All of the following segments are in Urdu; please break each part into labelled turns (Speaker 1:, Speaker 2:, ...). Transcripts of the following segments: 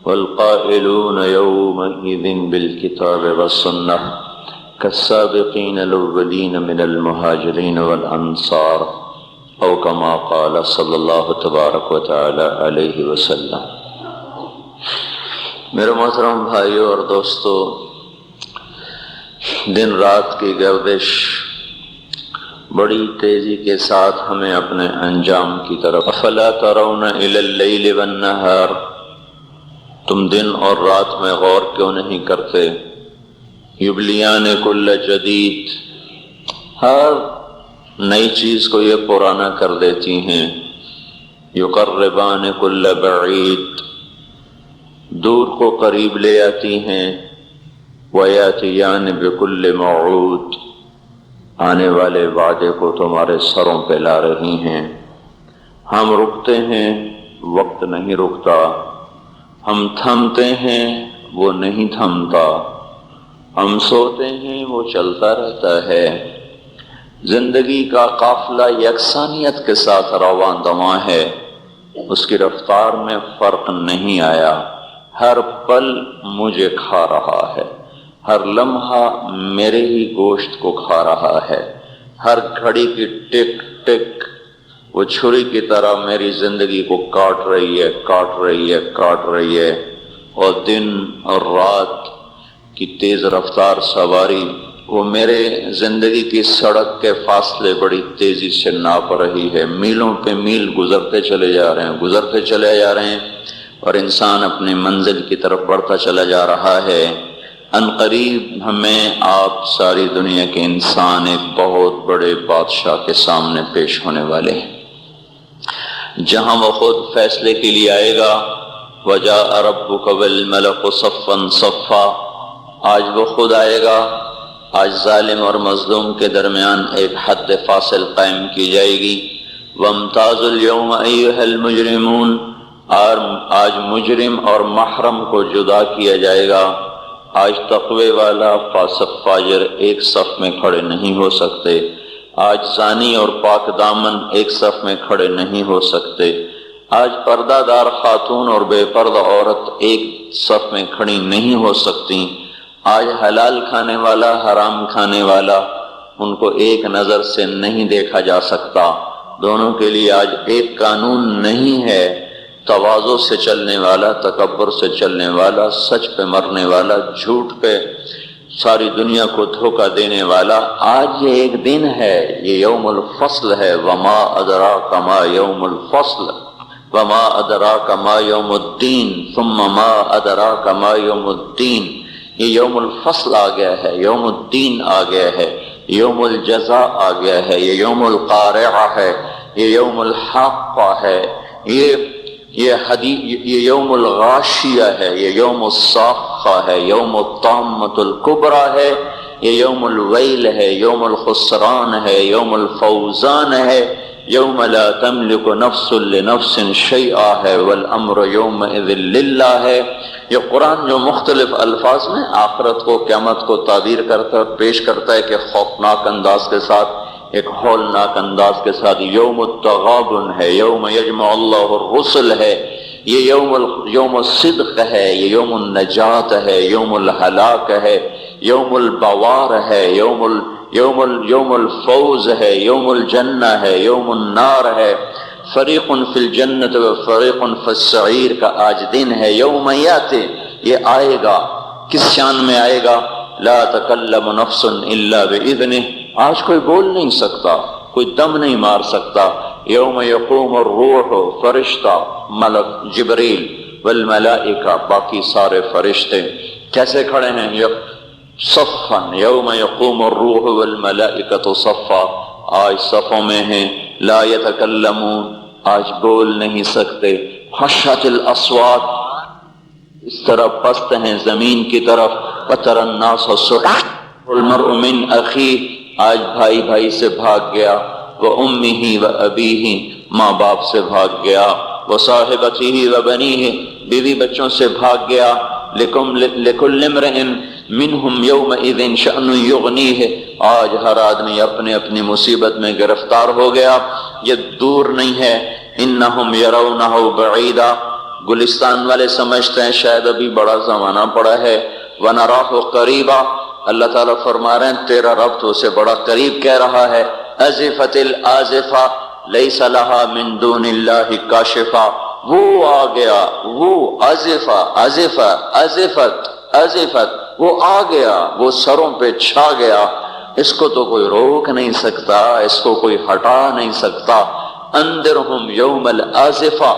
Speaker 1: والقائلون يومئذ بالكتاب والسنة كالسابقين الأولين من المهاجرين والأنصار او كما قال صلی اللہ تبارک و تعالی علیہ وسلم۔ میرے محترم بھائیوں اور دوستو، دن رات کی گردش بڑی تیزی کے ساتھ ہمیں اپنے انجام کی طرف، افلا ترون الی اللیل والنہار، تم دن اور رات میں غور کیوں نہیں کرتے؟ یبلیان کل جدید، ہر نئی چیز کو یہ پرانا کر دیتی ہیں۔ یقربان کل بعید، دور کو قریب لے آتی ہیں۔ ویاتیان بکل موعود، آنے والے وعدے کو تمہارے سروں پہ لا رہی ہیں۔ ہم رکتے ہیں، وقت نہیں رکتا، ہم تھمتے ہیں، وہ نہیں تھمتا، ہم سوتے ہیں، وہ چلتا رہتا ہے۔ زندگی کا قافلہ یکسانیت کے ساتھ رواں دواں ہے، اس کی رفتار میں فرق نہیں آیا۔ ہر پل مجھے کھا رہا ہے، ہر لمحہ میرے ہی گوشت کو کھا رہا ہے۔ ہر گھڑی کی ٹک ٹک وہ چھری کی طرح میری زندگی کو کاٹ رہی ہے، کاٹ رہی ہے، کاٹ رہی ہے، اور دن اور رات کی تیز رفتار سواری وہ میرے زندگی کی سڑک کے فاصلے بڑی تیزی سے ناپ رہی ہے۔ میلوں پہ میل گزرتے چلے جا رہے ہیں، گزرتے چلے جا رہے ہیں، اور انسان اپنی منزل کی طرف بڑھتا چلا جا رہا ہے۔ عنقریب ہمیں آپ ساری دنیا کے انسان ایک بہت بڑے بادشاہ کے سامنے پیش ہونے والے ہیں، جہاں وہ خود فیصلے کے لیے آئے گا۔ وَجَاءَ رَبُّكَ وَالْمَلَكُ صَفًّا صَفًّا، آج وہ خود آئے گا۔ آج ظالم اور مظلوم کے درمیان ایک حد فاصل قائم کی جائے گی۔ وَامْتَازُوا الْيَوْمَ أَيُّهَا الْمُجْرِمُونَ، آج مجرم اور محرم کو جدا کیا جائے گا۔ آج تقوی والا فاسق فاجر ایک صف میں کھڑے نہیں ہو سکتے۔ آج زانی اور پاک دامن ایک صف میں کھڑے نہیں ہو سکتے۔ آج پردہ دار خاتون اور بے پردہ عورت ایک صف میں کھڑی نہیں ہو سکتی۔ آج حلال کھانے والا، حرام کھانے والا، ان کو ایک نظر سے نہیں دیکھا جا سکتا۔ دونوں کے لیے آج ایک قانون نہیں ہے۔ تواضع سے چلنے والا، تکبر سے چلنے والا، سچ پہ مرنے والا، جھوٹ پہ ساری دنیا کو دھوکہ دینے والا، آج یہ ایک دن ہے، یہ یوم الفصل ہے۔ وما ادراک ما یوم الفصل وما ادراک ما یوم الدین ثم ما ادراک ما یوم الدین، یہ یوم الفصل آ گیا ہے، یوم الدین آ گیا ہے، یوم الجزاء آ گیا ہے، یہ یوم القارعہ ہے، یہ یوم الحاقہ ہے، یہ یوم الغاشیہ ہے، یہ یوم الصاخہ ہے، یوم الطامۃ الکبریٰ ہے، یہ یوم الویل ہے، یوم الخسران ہے، یوم الفوزان ہے، یوم لا تملک نفس لنفس شیئا ہے، والامر یومئذ للہ ہے۔ یہ قرآن جو مختلف الفاظ میں آخرت کو، قیامت کو تعبیر کرتا ہے، پیش کرتا ہے کہ خوفناک انداز کے ساتھ، ایک ہولناک انداز کے ساتھ۔ یوم التغابن ہے، یوم یجمع اللہ الرسل ہے، یہ یوم الصدق ہے، یہ یوم النجات ہے، یوم الہلاک ہے، یوم البوار ہے، یوم الفوز ہے، یوم الجنہ ہے، یوم النار ہے۔ فریق فی الجنت و فریق فی السعیر کا آج دن ہے۔ یوم یاتی، یہ آئے گا، کس شان میں آئے گا؟ لا تکلم نفس الا باذنہ، آج کوئی بول نہیں سکتا، کوئی دم نہیں مار سکتا۔ یوم یقوم الروح، فرشتہ، ملک جبریل، والملائکہ، باقی سارے فرشتے کیسے کھڑے ہیں؟ صفا، یوم یقوم الروح والملائکۃ صفا، آج صفوں میں ہیں۔ لا یتکلمون، آج بول نہیں سکتے۔ خشعت الاصوات، اس طرح پست ہیں زمین کی طرف۔ وتری الناس صرعا والمرء من اخیہ، آج بھائی بھائی سے بھاگ گیا۔ وامہ وابیہ، ماں باپ سے بھاگ گیا۔ وصاحبتہ وبنیہ، بیوی بچوں سے بھاگ گیا۔ لکل امرئ منہم یومئذ شأن یغنیہ، آج ہر آدمی اپنے اپنی مصیبت میں گرفتار ہو گیا۔ یہ دور نہیں ہے۔ انہم یرونہ بعیدا، گلستان والے سمجھتے ہیں شاید ابھی بڑا زمانہ پڑا ہے، وَنَرَاهُ قَرِيبًا، اللہ تعالیٰ فرما رہے ہیں تیرا رب تو اسے بڑا قریب کہہ رہا ہے۔ أَزِفَتِ الْآزِفَةُ لَيْسَ لَهَا مِن دُونِ اللَّهِ كَاشِفَةٌ، وہ آ گیا، وہ آزفت وہ آ گیا، وہ سروں پہ چھا گیا، اس کو تو کوئی روک نہیں سکتا، اس کو کوئی ہٹا نہیں سکتا۔ انذرہم یوم الآزفہ،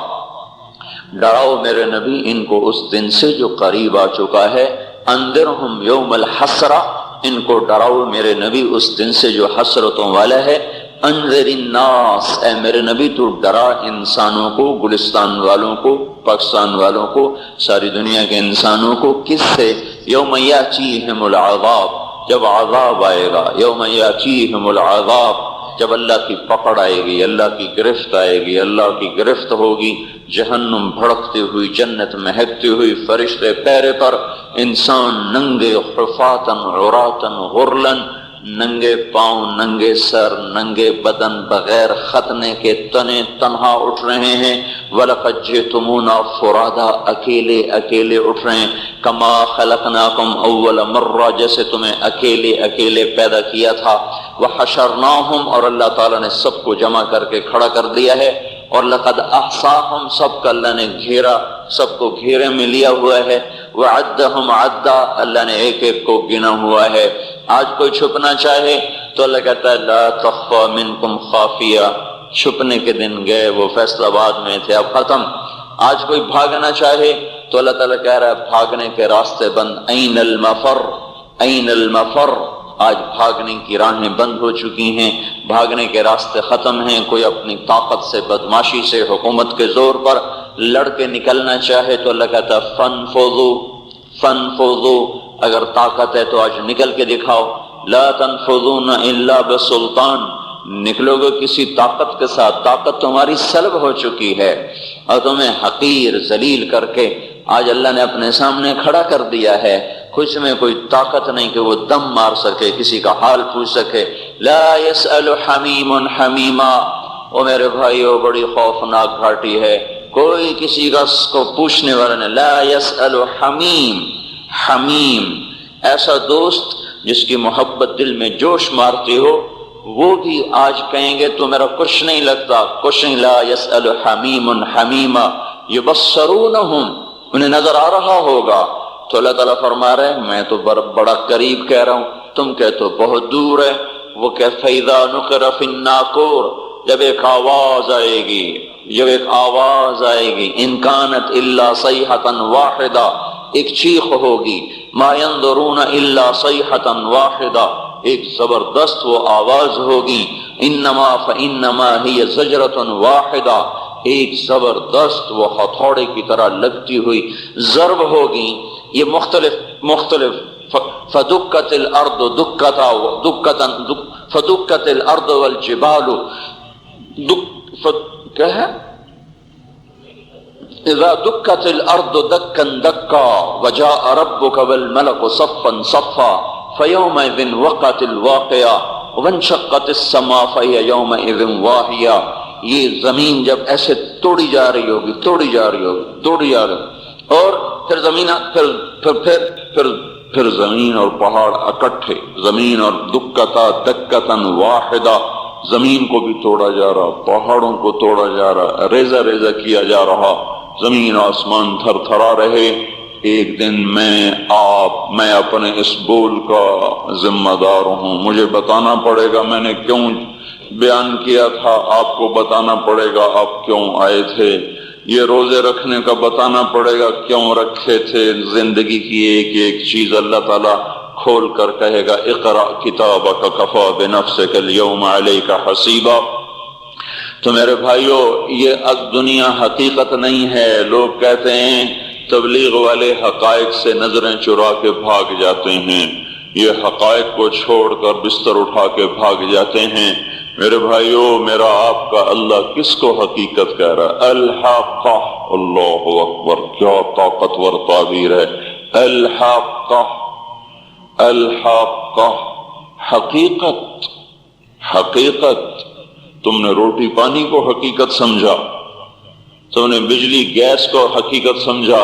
Speaker 1: ڈراؤ میرے نبی ان کو اس دن سے جو قریب آ چکا ہے۔ انذرہم یوم الحسرہ، ان کو ڈراؤ میرے نبی اس دن سے جو حسرتوں والا ہے۔ انذر الناس، اے میرے نبی تو ڈرا انسانوں کو، گلستان والوں کو، پاکستان والوں کو، ساری دنیا کے انسانوں کو، کس سے؟ یوم یاتیہم العذاب، جب عذاب آئے گا، یوم یاتیہم العذاب، جب اللہ کی پکڑ آئے گی، اللہ کی گرفت آئے گی، اللہ کی گرفت ہوگی، جہنم بھڑکتی ہوئی، جنت مہکتی ہوئی، فرشتے پیرے پر، انسان ننگے حفاتن عراتن غرلن، ننگے پاؤں، ننگے سر، ننگے بدن، بغیر ختنے کے تنے تنہا اٹھ رہے ہیں۔ وَلَقَدْ جِئْتُمُونَا فُرَادَىٰ، اکیلے اکیلے اٹھ رہے ہیں۔ كَمَا خَلَقْنَاكُمْ أَوَّلَ مَرَّةٍ، جیسے تمہیں اکیلے اکیلے پیدا کیا تھا۔ وَحَشَرْنَاهُمْ، اور اللہ تعالیٰ نے سب کو جمع کر کے کھڑا کر دیا ہے۔ اور لقد احصاہم، سب کا اللہ نے گھیرا، سب کو گھیرے میں لیا ہوا ہے۔ وعدہم عدا، اللہ نے ایک ایک کو گنا ہوا ہے۔ آج کوئی چھپنا چاہے تو اللہ کہتا ہے لا تخفى منکم خافیہ، چھپنے کے دن گئے، وہ فیصل آباد میں تھے، اب ختم۔ آج کوئی بھاگنا چاہے تو اللہ تعالیٰ کہہ رہا ہے بھاگنے کے راستے بند۔ این المفر، این المفر، آج بھاگنے کی راہیں بند ہو چکی ہیں، بھاگنے کے راستے ختم ہیں۔ کوئی اپنی طاقت سے، بدماشی سے، حکومت کے زور پر لڑ کے نکلنا چاہے تو اللہ کہتا ہے فانفذوا، فانفذوا، اگر طاقت ہے تو آج نکل کے دکھاؤ۔ لا تنفذون الا بسلطان، نکلو گے کسی طاقت کے ساتھ، طاقت تمہاری سلب ہو چکی ہے اور تمہیں حقیر ذلیل کر کے آج اللہ نے اپنے سامنے کھڑا کر دیا ہے۔ کچھ میں کوئی طاقت نہیں کہ وہ دم مار سکے، کسی کا حال پوچھ سکے۔ لا يسأل حمیم حمیما، او میرے بھائیو بڑی خوفناک گھاٹی ہے، کوئی کسی کا کو پوچھنے والا نہیں۔ لا يسأل حمیم، حمیم ایسا دوست جس کی محبت دل میں جوش مارتی ہو، وہ بھی آج کہیں گے تو میرا کچھ نہیں لگتا، کچھ نہیں۔ لا يسأل حمیم حمیما یبصرونہم، انہیں نظر آ رہا ہوگا۔ تو اللہ تعالیٰ فرما رہے ہیں میں تو بڑا قریب کہہ رہا ہوں، تم کہتے ہو بہت دور ہے۔ وہ کہ فَإِذَا نُقِرَ فِي النَّاقُورِ، جب ایک آواز آئے گی، جب ایک آواز آئے گی، إِن كَانَتْ إِلَّا صَيْحَةً وَاحِدَةً، ایک چیخ ہوگی، ما ينظرون الا صیحة واحدہ، ایک زبردست وہ آواز ہوگی، انما فانما هي زجرة واحدہ، ایک زبردست وہ ہتھوڑے کی طرح لگتی ہوئی ضرب ہوگی۔ یہ مختلف فدکت الارض دکتا فدکت الارض والجبال کیا ہے؟ اذا دکت الارض دکا دکا وجاء ربک والملک صفا صفا فیومئذ وقعت الواقعہ وانشقت السماء فہی یومئذ واہیہ۔ یہ زمین جب ایسے توڑی جا رہی ہوگی، توڑی جا رہی ہوگی، توڑی جا رہی ہوگی، اور پھر زمین پھر زمین اور پہاڑ اکٹھے، زمین اور دکتا دکتن واحدہ، زمین کو بھی توڑا جا رہا، پہاڑوں کو توڑا جا رہا، ریزہ ریزہ کیا جا رہا، زمین آسمان تھر تھرا رہے۔ ایک دن میں اپنے اس بول کا ذمہ دار ہوں، مجھے بتانا پڑے گا میں نے کیوں بیان کیا تھا، آپ کو بتانا پڑے گا آپ کیوں آئے تھے، یہ روزے رکھنے کا بتانا پڑے گا کیوں رکھے تھے، زندگی کی ایک ایک چیز اللہ تعالیٰ کھول کر کہے گا اقرأ کتابک کفی بنفسک اليوم علیک حسیبا۔ تو میرے بھائیو یہ دنیا حقیقت نہیں ہے۔ لوگ کہتے ہیں تبلیغ والے حقائق سے نظریں چرا کے بھاگ جاتے ہیں، یہ حقائق کو چھوڑ کر بستر اٹھا کے بھاگ جاتے ہیں۔ میرے بھائیو میرا آپ کا اللہ کس کو حقیقت کہہ رہا ہے؟ الحاقہ، اللہ اکبر، کیا طاقتور تعبیر ہے، الحاقہ، الحاقہ، حقیقت، حقیقت۔ تم نے روٹی پانی کو حقیقت سمجھا،
Speaker 2: تم نے بجلی گیس کو حقیقت سمجھا،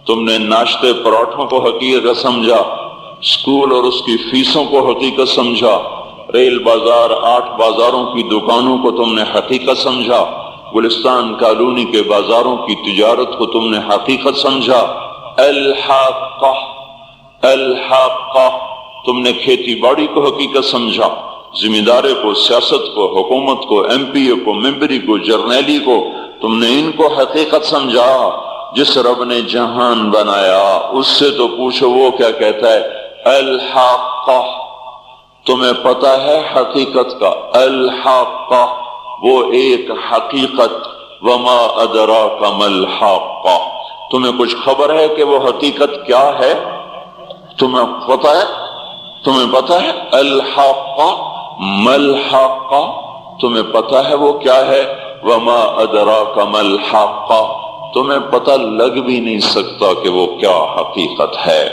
Speaker 2: تم نے ناشتے پراٹھوں کو حقیقت سمجھا، اسکول اور اس کی فیسوں کو حقیقت سمجھا، ریل بازار 8 بازاروں کی دکانوں کو تم نے حقیقت سمجھا، گلستان کالونی کے بازاروں کی تجارت کو تم نے حقیقت سمجھا۔ الحاقہ الحاقہ، تم نے کھیتی باڑی کو حقیقت سمجھا، ذمہ دارے کو، سیاست کو، حکومت کو، ایم پی اے کو، ممبری کو، جرنیلی کو، تم نے ان کو حقیقت سمجھا۔ جس رب نے جہان بنایا اس سے تو پوچھو وہ کیا کہتا ہے؟ الحاقہ، تمہیں پتہ ہے حقیقت کا؟ الحاقہ، وہ ایک حقیقت، وما ادراک ما الحاقہ، تمہیں کچھ خبر ہے کہ وہ حقیقت کیا ہے؟ تمہیں پتہ ہے؟ تمہیں پتہ ہے الحاقہ ما الحاقہ؟ تمہیں پتہ ہے وہ کیا ہے؟ وما ادراک ما الحاقہ، تمہیں پتہ لگ بھی نہیں سکتا کہ وہ کیا حقیقت ہے،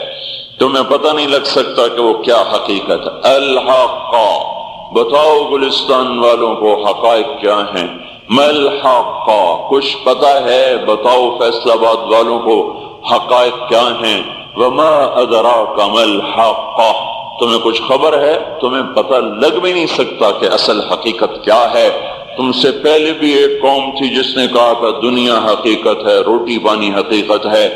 Speaker 2: تمہیں پتہ نہیں لگ سکتا کہ وہ کیا حقیقت ہے۔ الحاقہ، بتاؤ گلستان والوں کو حقائق کیا ہیں؟ ما الحاقہ، کچھ پتہ ہے؟ بتاؤ فیصل آباد والوں کو حقائق کیا ہیں؟ وما ادراک ما الحاقہ، تمہیں کچھ خبر ہے؟ تمہیں پتہ لگ بھی نہیں سکتا کہ اصل حقیقت کیا ہے۔ تم سے پہلے بھی ایک قوم تھی جس نے کہا تھا دنیا حقیقت ہے، روٹی پانی حقیقت ہے،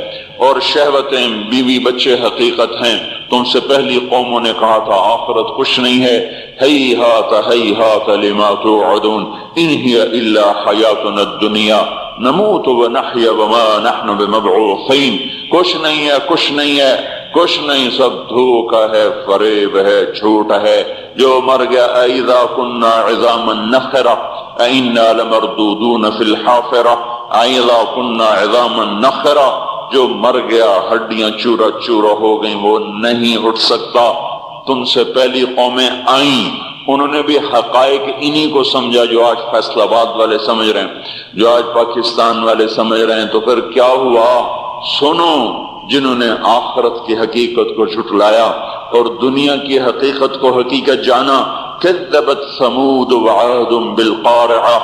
Speaker 2: اور شہوتیں بیوی بچے حقیقت ہیں۔ تم سے پہلی قوموں نے کہا تھا آخرت کچھ نہیں ہے۔ ہیہات ہیہات لما توعدون ان ہی الا حیاتنا الدنیا نموت ونحیا وما نحن بمبعوثین، کچھ نہیں ہے، کچھ نہیں ہے، کچھ نہیں، سب دھوکا ہے، فریب ہے، جھوٹ ہے۔ جو مر گیا اذا كنا عظاما نخرة انا لمردودون في الحافرة اذا كنا عظاما نخرة، جو مر گیا ہڈیاں چورا چورا ہو گئیں وہ نہیں اٹھ سکتا۔ تم سے پہلی قومیں آئیں، انہوں نے بھی حقائق انہی کو سمجھا جو آج فیصل آباد والے سمجھ رہے ہیں، جو آج پاکستان والے سمجھ رہے ہیں۔ تو پھر کیا ہوا؟ سنو، جنہوں نے آخرت کی حقیقت کو جھٹلایا اور دنیا کی حقیقت کو حقیقت جانا، کذبت ثمود وعاد بالقارعہ،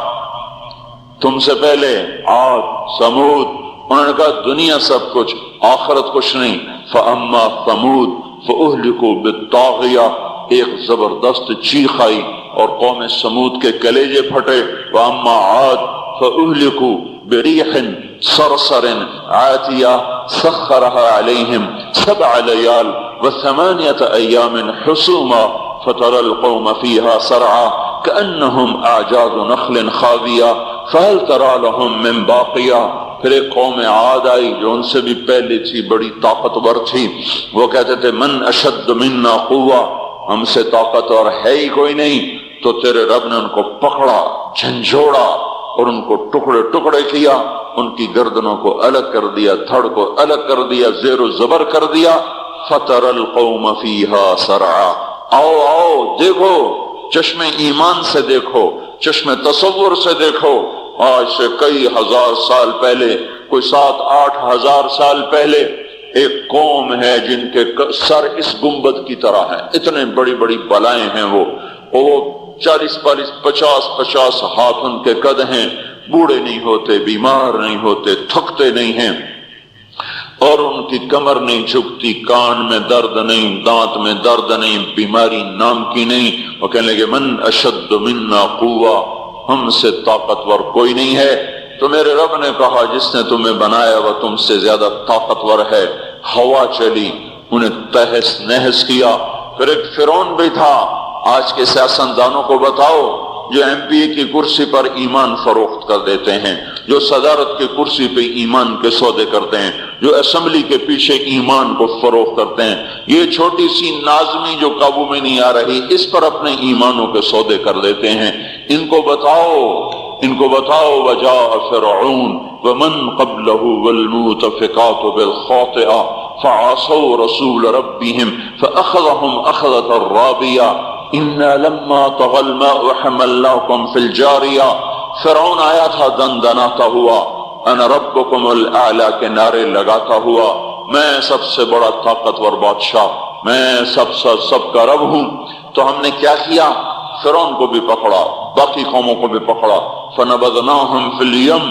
Speaker 2: تم سے پہلے عاد سمود، انہوں نے کہا دنیا سب کچھ، آخرت کچھ نہیں۔ فاما ثمود فاہلکوا بالطاغیہ، ایک زبردست چیخ آئی اور قوم سمود کے کلیجے پھٹے۔ واما عاد فاہلکوا بریح صرصر عاتیہ سخرها علیہم 7 لیال و8 ایام حسوما فترى القوم فيها سرعا كأنهم أعجاز نخل خاوية فهل ترى لهم من باقية۔ پھر ایک قوم عاد آئی جو ان سے بھی پہلے تھی، بڑی طاقتور تھی، وہ کہتے تھے من اشد منا قوة، ہم سے طاقتور ہے ہی کوئی نہیں۔ تو تیرے رب نے ان کو پکڑا، جھنجھوڑا اور ان کو ٹکڑے ٹکڑے کیا، ان کی گردنوں کو الگ کر دیا، تھڑ کو الگ کر دیا، زیر و زبر کر دیا۔ فتر القوم فیہا سرعا، آؤ آؤ دیکھو، چشم ایمان سے دیکھو، چشم تصور سے دیکھو۔ آج سے کئی ہزار سال پہلے، کوئی 7-8 ہزار سال پہلے ایک قوم ہے جن کے سر اس گنبد کی طرح ہیں، اتنے بڑی بڑی بلائیں ہیں، وہ 40-40 50-50 ہاتھ ان کے قد ہیں، بوڑھے نہیں ہوتے، بیمار نہیں ہوتے، تھکتے نہیں ہیں، اور ان کی کمر نہیں جھکتی، کان میں درد نہیں، دانت میں درد نہیں، بیماری نام کی نہیں۔ وہ کہنے لگے من اشد منا قوة، ہم سے طاقتور کوئی نہیں ہے۔ تو میرے رب نے کہا جس نے تمہیں بنایا وہ تم سے زیادہ طاقتور ہے۔ ہوا چلی، انہیں تہس نہس کیا۔ پھر ایک فرعون بھی تھا۔ آج کے سیاستدانوں کو بتاؤ جو ایم پی اے کی کرسی پر ایمان فروخت کر دیتے ہیں، جو صدارت کی کرسی پہ ایمان کے سودے کرتے ہیں، جو اسمبلی کے پیچھے ایمان کو فروخت کرتے ہیں، یہ چھوٹی سی نازمی جو قابو میں نہیں آ رہی، اس پر اپنے ایمانوں کے سودے کر لیتے ہیں۔ ان کو بتاؤ، ان کو بتاؤ وجاء فرعون ومن قبلہ والمؤتفقات بالخاطئہ فعصوا رسول ربهم فأخذهم أخذة رابية إنا لما طغى الماء حملناكم في الجارية۔ فرعون آیا تھا دندناتا ہوا، انا ربکم الاعلی کے نعرے لگاتا ہوا، میں سب سے بڑا طاقتور بادشاہ، میں سب کا رب ہوں۔ تو ہم نے کیا کیا؟ فرعون کو بھی پکڑا، باقی قوموں کو بھی پکڑا۔ فنبذناہم فی الیم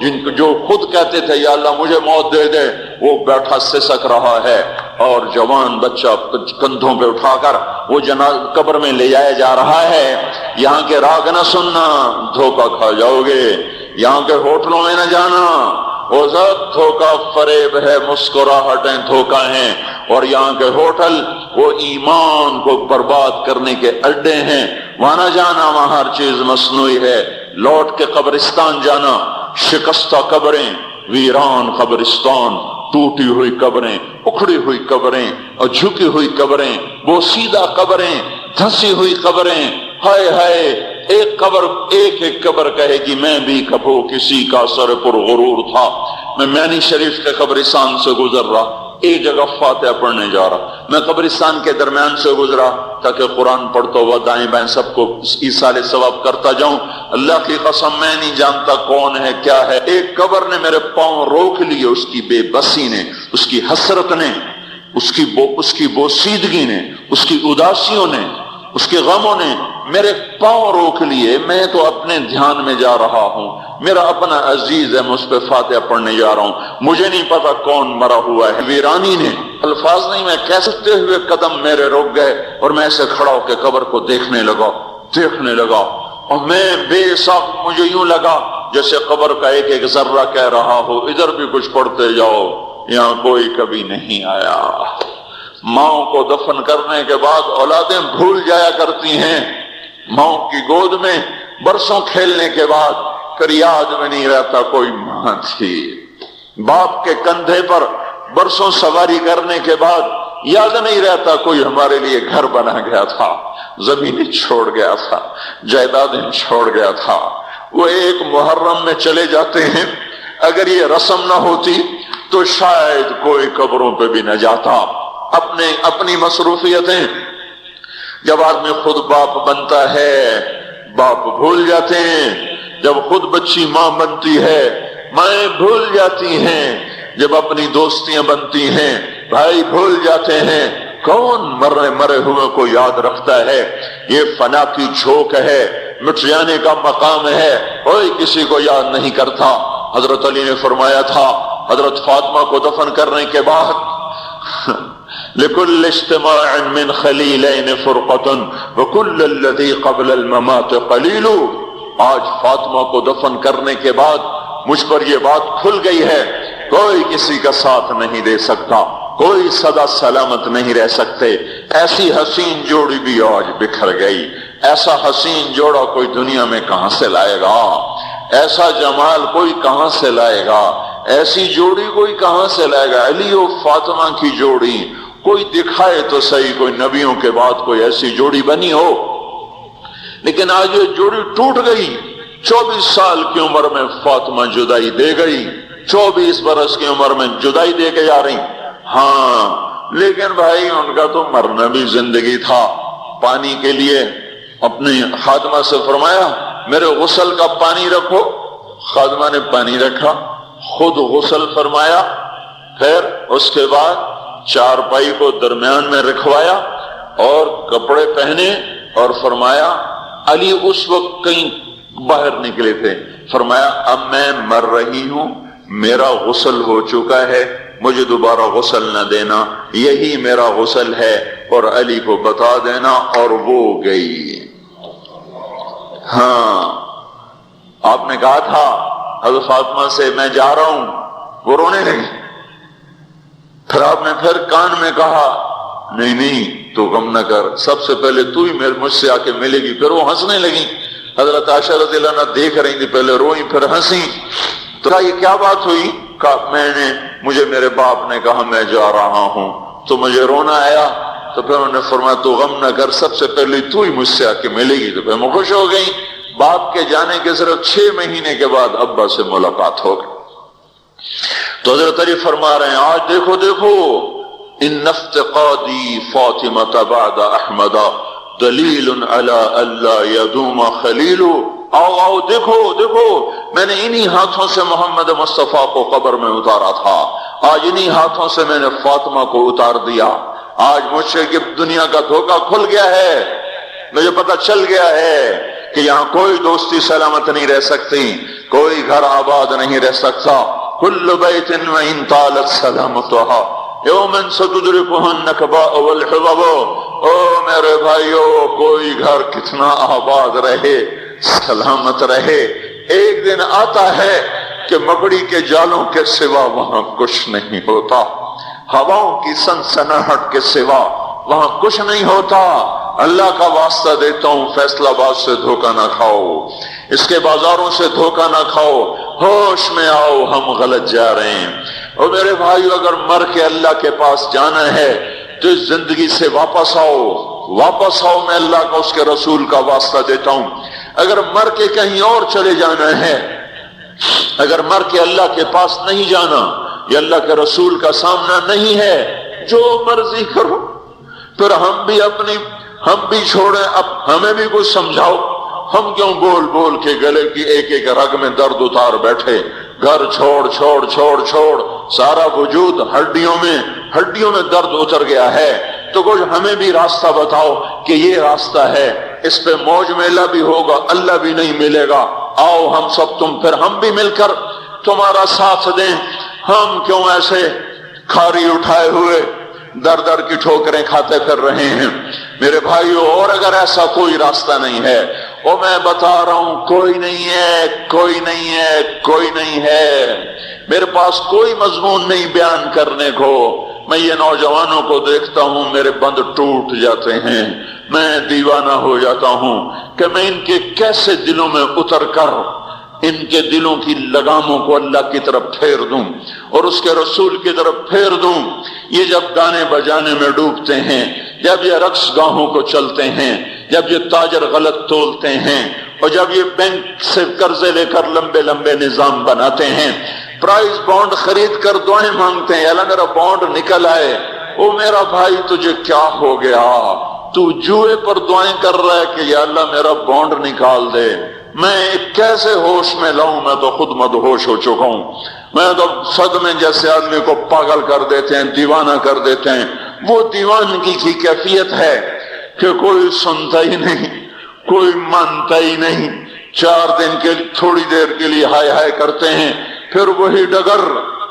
Speaker 2: جن کو جو خود کہتے تھے یا اللہ مجھے موت دے دے، وہ بیٹھا سسک رہا ہے، اور جوان بچہ کندھوں پہ اٹھا کر وہ قبر میں لے جایا جا رہا ہے۔ یہاں کے راگ نہ سننا، دھوکہ کھا جاؤ گے۔ یہاں کے ہوٹلوں میں نہ جانا، وہ سب دھوکہ فریب ہے، مسکراہٹیں دھوکہ ہیں۔ اور یہاں کے ہوٹل وہ ایمان کو برباد کرنے کے اڈے ہیں، وہاں نہ جانا، وہاں ہر چیز مصنوعی ہے۔ لوٹ کے قبرستان جانا، شکستہ قبریں، ویران قبرستان، ٹوٹی ہوئی قبریں، اکھڑی ہوئی قبریں اور جھکی ہوئی قبریں، بوسیدہ قبریں، دھنسی ہوئی قبریں، ہائے ہائے۔ ایک قبر کہے گی میں بھی کبھو کسی کا سر پر غرور تھا، میں مینی شریف کے قبرستان سے گزر رہا، ایک جگہ فاتحہ پڑھنے جا رہا، میں قبرستان کے درمیان سے گزرا تاکہ قرآن پڑھتا ہوا دائیں بائیں سب کو ایصال ثواب کرتا جاؤں۔ اللہ کی قسم میں نہیں جانتا کون ہے کیا ہے، ایک قبر نے میرے پاؤں روک لیے، اس کی بے بسی نے، اس کی حسرت نے، اس کی بوسیدگی نے، اس کی اداسیوں نے، اس کے غموں نے میرے پاؤں روک لیے۔ میں تو اپنے دھیان میں جا رہا ہوں، میرا اپنا عزیز ہے، میں اس پہ فاتحہ پڑھنے جا رہا ہوں، مجھے نہیں پتا کون مرا ہوا ہے۔ ویرانی نے الفاظ نہیں، میں کہتے ہوئے قدم میرے رک گئے، اور میں ایسے کھڑا ہو کے قبر کو دیکھنے لگا، اور میں بے ساخت مجھے یوں لگا جیسے قبر کا ایک ایک ذرہ کہہ رہا ہو ادھر بھی کچھ پڑھتے جاؤ، یہاں کوئی کبھی نہیں آیا۔ ماؤں کو دفن کرنے کے بعد اولادیں بھول جایا کرتی ہیں، ماؤں کی گود میں برسوں کھیلنے کے بعد پھر یاد میں نہیں رہتا کوئی ماں تھی، باپ کے کندھے پر برسوں سواری کرنے کے بعد یاد نہیں رہتا کوئی ہمارے لیے گھر بنا گیا تھا، زمینیں چھوڑ گیا تھا، جائیدادیں چھوڑ گیا تھا۔ وہ ایک محرم میں چلے جاتے ہیں، اگر یہ رسم نہ ہوتی تو شاید کوئی قبروں پہ بھی نہ جاتا۔ اپنی مصروفیتیں، جب آدمی خود باپ بنتا ہے باپ بھول جاتے ہیں، جب خود بچی ماں بنتی ہے مائیں بھول جاتی ہیں، جب اپنی دوستیاں بنتی ہیں بھائی بھول جاتے ہیں، کون مرے ہوئے کو یاد رکھتا ہے؟ یہ فنا کی جھوک ہے، مٹ جانے کا مقام ہے، کوئی کسی کو یاد نہیں کرتا۔ حضرت علی نے فرمایا تھا حضرت فاطمہ کو دفن کرنے کے بعد لِكُلِّ اجْتِمَاعٍ مِّن خَلِيلَيْنِ فُرْقَةٌ وَكُلَّ الَّذِي قَبْلَ الْمَمَاتِ قَلِيلُ۔ آج فاطمہ کو دفن کرنے کے بعد مجھ پر یہ بات کھل گئی ہے، کوئی کسی کا ساتھ نہیں دے سکتا، کوئی سدا سلامت نہیں رہ سکتے۔ ایسی حسین جوڑی بھی آج بکھر گئی، ایسا حسین جوڑا کوئی دنیا میں کہاں سے لائے گا، ایسا جمال کوئی کہاں سے لائے گا، ایسی جوڑی کوئی کہاں سے لائے گا؟ علی و فاطمہ کی جوڑی کوئی دکھائے تو صحیح، کوئی نبیوں کے بعد کوئی ایسی جوڑی بنی ہو، لیکن آج یہ جوڑی ٹوٹ گئی۔ 24 سال کی عمر میں فاطمہ جدائی دے گئی، 24 برس کی عمر میں جدائی دے کے جا رہی۔ ہاں لیکن بھائی ان کا تو مرنا بھی زندگی تھا۔ پانی کے لیے اپنی خادمہ سے فرمایا میرے غسل کا پانی رکھو، خادمہ نے پانی رکھا، خود غسل فرمایا، پھر اس کے بعد چارپائی کو درمیان میں رکھوایا اور کپڑے پہنے اور فرمایا، علی اس وقت کہیں باہر نکلے تھے، فرمایا اب میں مر رہی ہوں، میرا غسل ہو چکا ہے، مجھے دوبارہ غسل نہ دینا، یہی میرا غسل ہے اور علی کو بتا دینا، اور وہ گئی۔ ہاں آپ نے کہا تھا حضرت فاطمہ سے میں جا رہا ہوں، وہ رونے لگی، پھر آپ نے پھر کان میں کہا نہیں تو غم نہ کر، سب سے پہلے تو ہی مجھ سے آ کے ملے گی۔ پھر وہ ہنسنے لگی، حضرت عائشہ رضی اللہ عنہا دیکھ رہی تھی، پہلے روئی پھر ہنسی۔ تو کہا یہ کیا بات ہوئی؟ کہا مجھے میرے باپ نے کہا میں جا رہا ہوں تو مجھے رونا آیا، تو پھر انہوں نے فرمایا تو غم نہ کر، سب سے پہلے تو ہی مجھ سے آ کے ملے گی۔ تو پھر میں خوش ہو گئی۔ باپ کے جانے کے صرف 6 مہینے کے بعد ابا سے ملاقات ہو گئی۔ تو حضرت علی فرما رہے ہیں آج دیکھو ان افتقادی فاطمہ بعد احمد دلیل علی اللہ یدوم خلیل۔ آؤ دیکھو میں نے انہی ہاتھوں سے محمد مصطفیٰ کو قبر میں اتارا تھا، آج انہی ہاتھوں سے میں نے فاطمہ کو اتار دیا۔ آج مجھ سے کہ دنیا کا دھوکہ کھل گیا ہے، مجھے پتہ چل گیا ہے کہ یہاں کوئی دوستی سلامت نہیں رہ سکتی، کوئی گھر آباد نہیں رہ سکتا. کل بیت وإن طالت سلامتها یوما ستدركه النكباء والحبب. او میرے بھائیو، کوئی گھر کتنا آباد رہے، سلامت رہے، ایک دن آتا ہے کہ مکڑی کے جالوں کے سوا وہاں کچھ نہیں ہوتا، ہواؤں کی سنسناہٹ کے سوا وہاں کچھ نہیں ہوتا. اللہ کا واسطہ دیتا ہوں، فیصل آباد سے دھوکہ نہ کھاؤ، اس کے بازاروں سے دھوکہ نہ کھاؤ، ہوش میں آؤ، ہم غلط جا رہے ہیں. اور میرے بھائیو، اگر مر کے اللہ کے پاس جانا ہے تو اس زندگی سے واپس آؤ، واپس آؤ. میں اللہ کا، اس کے رسول کا واسطہ دیتا ہوں. اگر مر کے کہیں اور چلے جانا ہے، اگر مر کے اللہ کے پاس نہیں جانا یا اللہ کے رسول کا سامنا نہیں ہے، جو مرضی کرو. پھر ہم بھی چھوڑیں، اب ہمیں بھی کچھ سمجھاؤ. ہم کیوں بول بول کے گلے کی ایک ایک رگ میں درد اتار بیٹھے؟ گھر چھوڑ چھوڑ چھوڑ چھوڑ، سارا وجود ہڈیوں میں درد اتر گیا ہے. تو کچھ ہمیں بھی راستہ بتاؤ کہ یہ راستہ ہے، اس پہ موج میلہ بھی ہوگا، اللہ بھی نہیں ملے گا. آؤ ہم سب، پھر ہم بھی مل کر تمہارا ساتھ دیں. ہم کیوں ایسے کھاری اٹھائے ہوئے در در کی ٹھوکریں کھاتے پھر رہے ہیں؟ میرے بھائیو، اور اگر ایسا کوئی راستہ نہیں ہے، اور میں بتا رہا ہوں، کوئی نہیں ہے، کوئی نہیں ہے، کوئی نہیں ہے. میرے پاس کوئی مضمون نہیں بیان کرنے کو. میں یہ نوجوانوں کو دیکھتا ہوں، میرے بند ٹوٹ جاتے ہیں، میں دیوانہ ہو جاتا ہوں کہ میں ان کے کیسے دلوں میں اتر کر ان کے دلوں کی لگاموں کو اللہ کی طرف پھیر دوں اور اس کے رسول کی طرف پھیر دوں. یہ جب گانے بجانے میں ڈوبتے ہیں، جب یہ رقص گاہوں کو چلتے ہیں، جب یہ تاجر غلط تولتے ہیں، اور جب یہ بینک سے قرضے لے کر لمبے لمبے نظام بناتے ہیں، پرائز بانڈ خرید کر دعائیں مانگتے ہیں، اللہ میرا بانڈ نکل آئے. او میرا بھائی، تجھے کیا ہو گیا؟ تو جوئے پر دعائیں کر رہا ہے کہ یا اللہ میرا بانڈ نکال دے. میں کیسے ہوش میں لاؤں؟ میں تو خود مدہوش ہو چکا ہوں. میں تو صدمے جیسے آدمی کو پاگل کر دیتے ہیں، دیوانہ کر دیتے ہیں. وہ دیوانگی کی کیفیت ہے کہ کوئی سنتا ہی نہیں، کوئی مانتا ہی نہیں. 4 دن کے تھوڑی دیر کے لیے ہائے ہائے کرتے ہیں، پھر وہی ڈگر،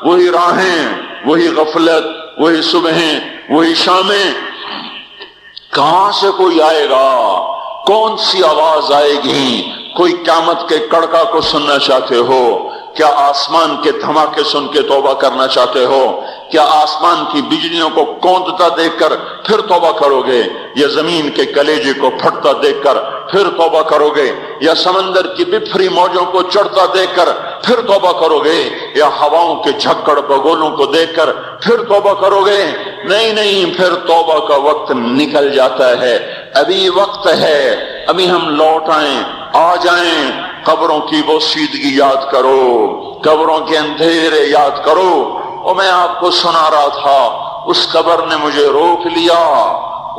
Speaker 2: وہی راہیں، وہی غفلت، وہی صبحیں، وہی شامیں. کہاں سے کوئی آئے گا؟ کون سی آواز آئے گی؟ کوئی قیامت کے کڑکا کو سننا چاہتے ہو؟ کیا آسمان کے دھماکے سن کے توبہ کرنا چاہتے ہو؟ کیا آسمان کی بجلیوں کو کوندتا دیکھ کر پھر توبہ کرو گے؟ یا زمین کے کلیجے کو پھٹتا دیکھ کر پھر توبہ کرو گے؟ یا سمندر کی بفری موجوں کو چڑھتا دیکھ کر پھر توبہ کرو گے؟ یا ہواؤں کے جھکڑ بگولوں کو دیکھ کر پھر توبہ کرو گے؟ نہیں، پھر توبہ کا وقت نکل جاتا ہے. ابھی وقت ہے، ابھی ہم لوٹ آئیں، آ جائیں. قبروں کی وہ سیدگی یاد کرو، قبروں کے اندھیرے یاد کرو. اور میں آپ کو سنا رہا تھا، اس قبر نے مجھے روک لیا،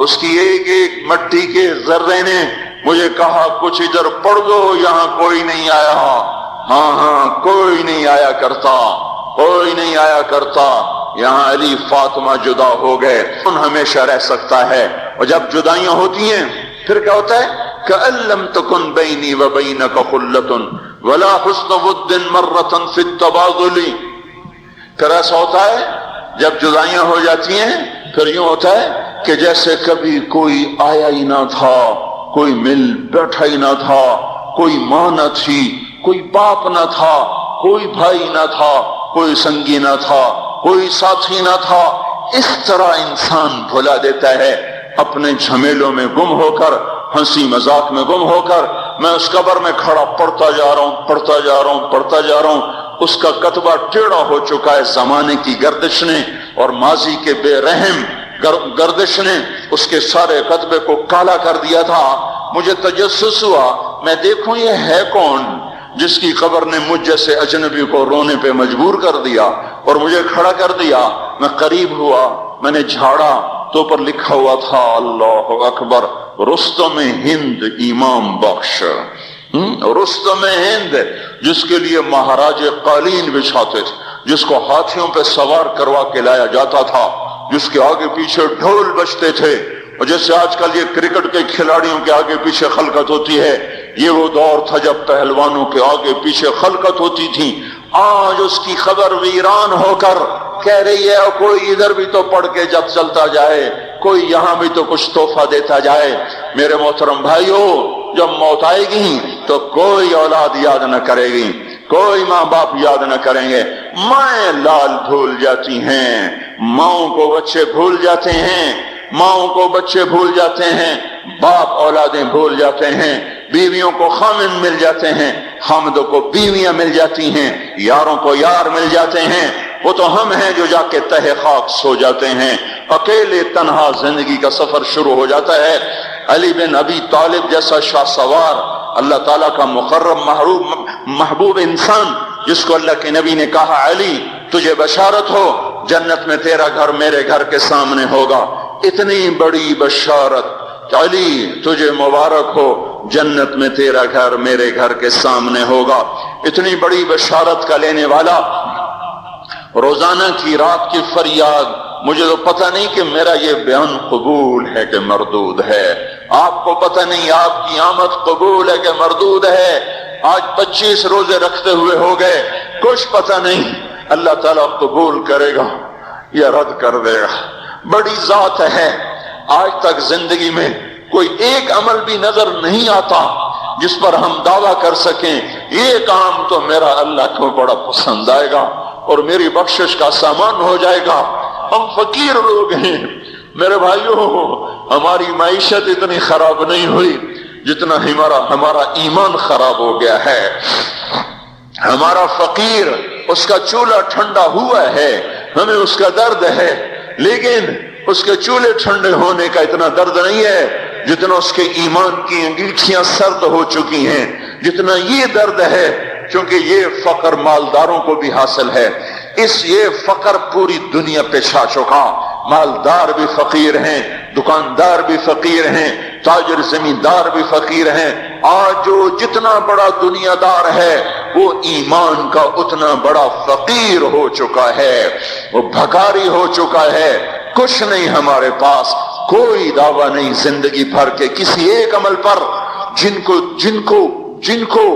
Speaker 2: اس کی ایک ایک مٹی کے ذرے نے مجھے کہا کچھ ادھر پڑھ دو، یہاں کوئی نہیں آیا. ہاں، کوئی نہیں آیا کرتا، کوئی نہیں آیا کرتا. یہاں علی فاطمہ جدا ہو گئے، کون ہمیشہ رہ سکتا ہے؟ اور جب جدائیاں ہوتی ہیں پھر کیا ہوتا ہے؟ كأن لم تكن بيني وبينك خلة ولا حسن ود مرة في التباذل. پھر ایسا ہوتا ہے جب جدائیاں ہو جاتی ہیں، پھر یوں ہوتا ہے کہ جیسے کبھی کوئی آیا ہی نہ تھا، کوئی مل بیٹھا ہی نہ تھا، کوئی ماں نہ تھی، کوئی باپ نہ تھا، کوئی بھائی نہ تھا، کوئی سنگی نہ تھا، کوئی ساتھی نہ تھا. اس طرح انسان بھلا دیتا ہے اپنے جھمیلوں میں گم ہو کر، ہنسی مذاق میں گم ہو کر. میں اس قبر میں کھڑا پڑھتا جا رہا ہوں. اس کا کتبہ ٹیڑھا ہو چکا ہے زمانے کی گردش نے اور ماضی کے بے رحم گردش نے اس کے سارے کتبے کو کالا کر دیا تھا. مجھے تجسس ہوا، میں دیکھوں یہ ہے کون جس کی قبر نے مجھ جیسے اجنبی کو رونے پہ مجبور کر دیا اور مجھے کھڑا کر دیا. میں قریب ہوا، میں نے جھاڑا تو پر لکھا ہوا تھا اللہ اکبر، رستم ہند امام بخش. رستم ہند، جس کے لیے مہاراج قالین بچھاتے تھے، جس کو ہاتھیوں پہ سوار کروا کے لایا جاتا تھا، جس کے آگے پیچھے ڈھول بجتے تھے. اور جیسے آج کل یہ کرکٹ کے کھلاڑیوں کے آگے پیچھے خلقت ہوتی ہے، یہ وہ دور تھا جب پہلوانوں کے آگے پیچھے خلقت ہوتی تھی، آج اس کی خبر ویران ہو کر کہہ رہی ہے اور کوئی ادھر بھی تو پڑھ کے جب چلتا جائے، کوئی یہاں بھی تو کچھ تحفہ دیتا جائے۔ میرے محترم بھائیو، جب موت آئے گی تو کوئی اولاد یاد نہ کرے گی، کوئی ماں باپ یاد نہ کریں گے، مائیں لال بھول جاتی ہیں، ماؤں کو بچے بھول جاتے ہیں، ماؤں کو بچے بھول جاتے ہیں، باپ اولادیں بھول جاتے ہیں، بیویوں کو خامن مل جاتے ہیں، خامدوں کو بیویاں مل جاتی ہیں، یاروں کو یار مل جاتے ہیں، وہ تو ہم ہیں جو جا کے تہ خاک سو جاتے ہیں، اکیلے تنہا زندگی کا سفر شروع ہو جاتا ہے۔ علی بن ابی طالب جیسا شاہ سوار، اللہ تعالیٰ کا مقرب محبوب انسان، جس کو اللہ کے نبی نے کہا علی تجھے بشارت ہو، جنت میں تیرا گھر میرے گھر کے سامنے ہوگا، اتنی بڑی بشارت، علی تجھے مبارک ہو، جنت میں تیرا گھر میرے گھر کے سامنے ہوگا، اتنی بڑی بشارت کا لینے والا، روزانہ کی رات کی فریاد، مجھے تو پتہ نہیں کہ میرا یہ بیان قبول ہے کہ مردود ہے، آپ کو پتہ نہیں آپ کی آمد قبول ہے کہ مردود ہے، آج 25 روزے رکھتے ہوئے ہو گئے، کچھ پتہ نہیں اللہ تعالیٰ قبول کرے گا یا رد کر دے گا، بڑی ذات ہے۔ آج تک زندگی میں کوئی ایک عمل بھی نظر نہیں آتا جس پر ہم دعویٰ کر سکیں یہ کام تو میرا اللہ کو بڑا پسند آئے گا اور میری بخشش کا سامان ہو جائے گا۔ ہم فقیر لوگ ہیں میرے بھائیوں، ہماری معیشت اتنی خراب نہیں ہوئی جتنا ہمارا ایمان خراب ہو گیا ہے۔ ہمارا فقیر، اس کا چولہا ٹھنڈا ہوا ہے، ہمیں اس کا درد ہے، لیکن اس کے چولہے ٹھنڈے ہونے کا اتنا درد نہیں ہے جتنا اس کے ایمان کی انگیٹھیاں سرد ہو چکی ہیں، جتنا یہ درد ہے، کیونکہ یہ فقر مالداروں کو بھی حاصل ہے، یہ فقر پوری دنیا پہ چھا چکا، مالدار بھی فقیر ہیں، دکاندار بھی فقیر ہیں، تاجر زمیندار بھی فقیر ہیں، آج جو جتنا بڑا دنیا دار ہے وہ ایمان کا اتنا بڑا فقیر ہو چکا ہے، وہ بھکاری ہو چکا ہے، کچھ نہیں ہمارے پاس، کوئی دعویٰ نہیں زندگی بھر کے کسی ایک عمل پر، جن کو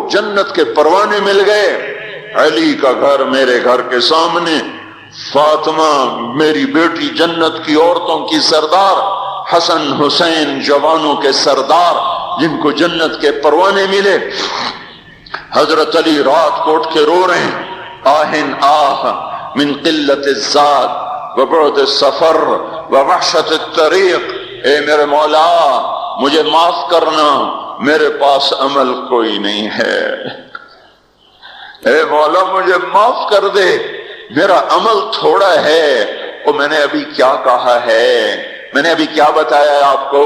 Speaker 2: جنت کے پروانے مل گئے۔ علی کا گھر میرے گھر کے سامنے، فاطمہ میری بیٹی جنت کی عورتوں کی سردار، حسن حسین جوانوں کے سردار جن کو جنت کے پروانے ملے، حضرت علی رات کو اٹھ کے رو رہے ہیں، آہن آہ من قلت الزاد وبعد السفر ووحشت الطریق، اے میرے مولا مجھے معاف کرنا، میرے پاس عمل کوئی نہیں ہے، اے مولا مجھے معاف کر دے، میرا عمل تھوڑا ہے، اور میں نے ابھی کیا کہا ہے، میں نے ابھی کیا بتایا آپ کو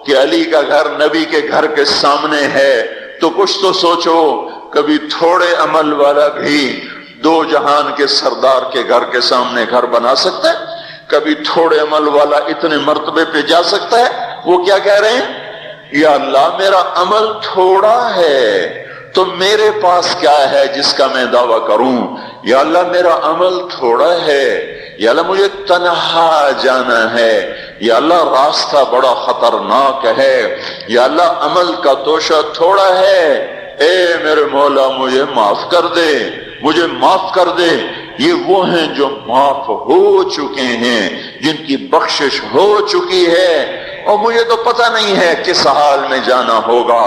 Speaker 2: کہ علی کا گھر نبی کے گھر کے سامنے ہے، تو کچھ تو سوچو، کبھی تھوڑے عمل والا بھی دو جہان کے سردار کے گھر کے سامنے گھر بنا سکتا ہے؟ کبھی تھوڑے عمل والا اتنے مرتبے پہ جا سکتا ہے؟ وہ کیا کہہ رہے ہیں، یا اللہ میرا عمل تھوڑا ہے تو میرے پاس کیا ہے جس کا میں دعویٰ کروں، یا اللہ میرا عمل تھوڑا ہے، یا اللہ مجھے تنہا جانا ہے، یا اللہ راستہ بڑا خطرناک ہے، یا اللہ عمل کا توشہ تھوڑا ہے، اے میرے مولا مجھے معاف کر دے، مجھے معاف کر دے۔ یہ وہ ہیں جو معاف ہو چکے ہیں، جن کی بخشش ہو چکی ہے، اور مجھے تو پتہ نہیں ہے کس حال میں جانا ہوگا،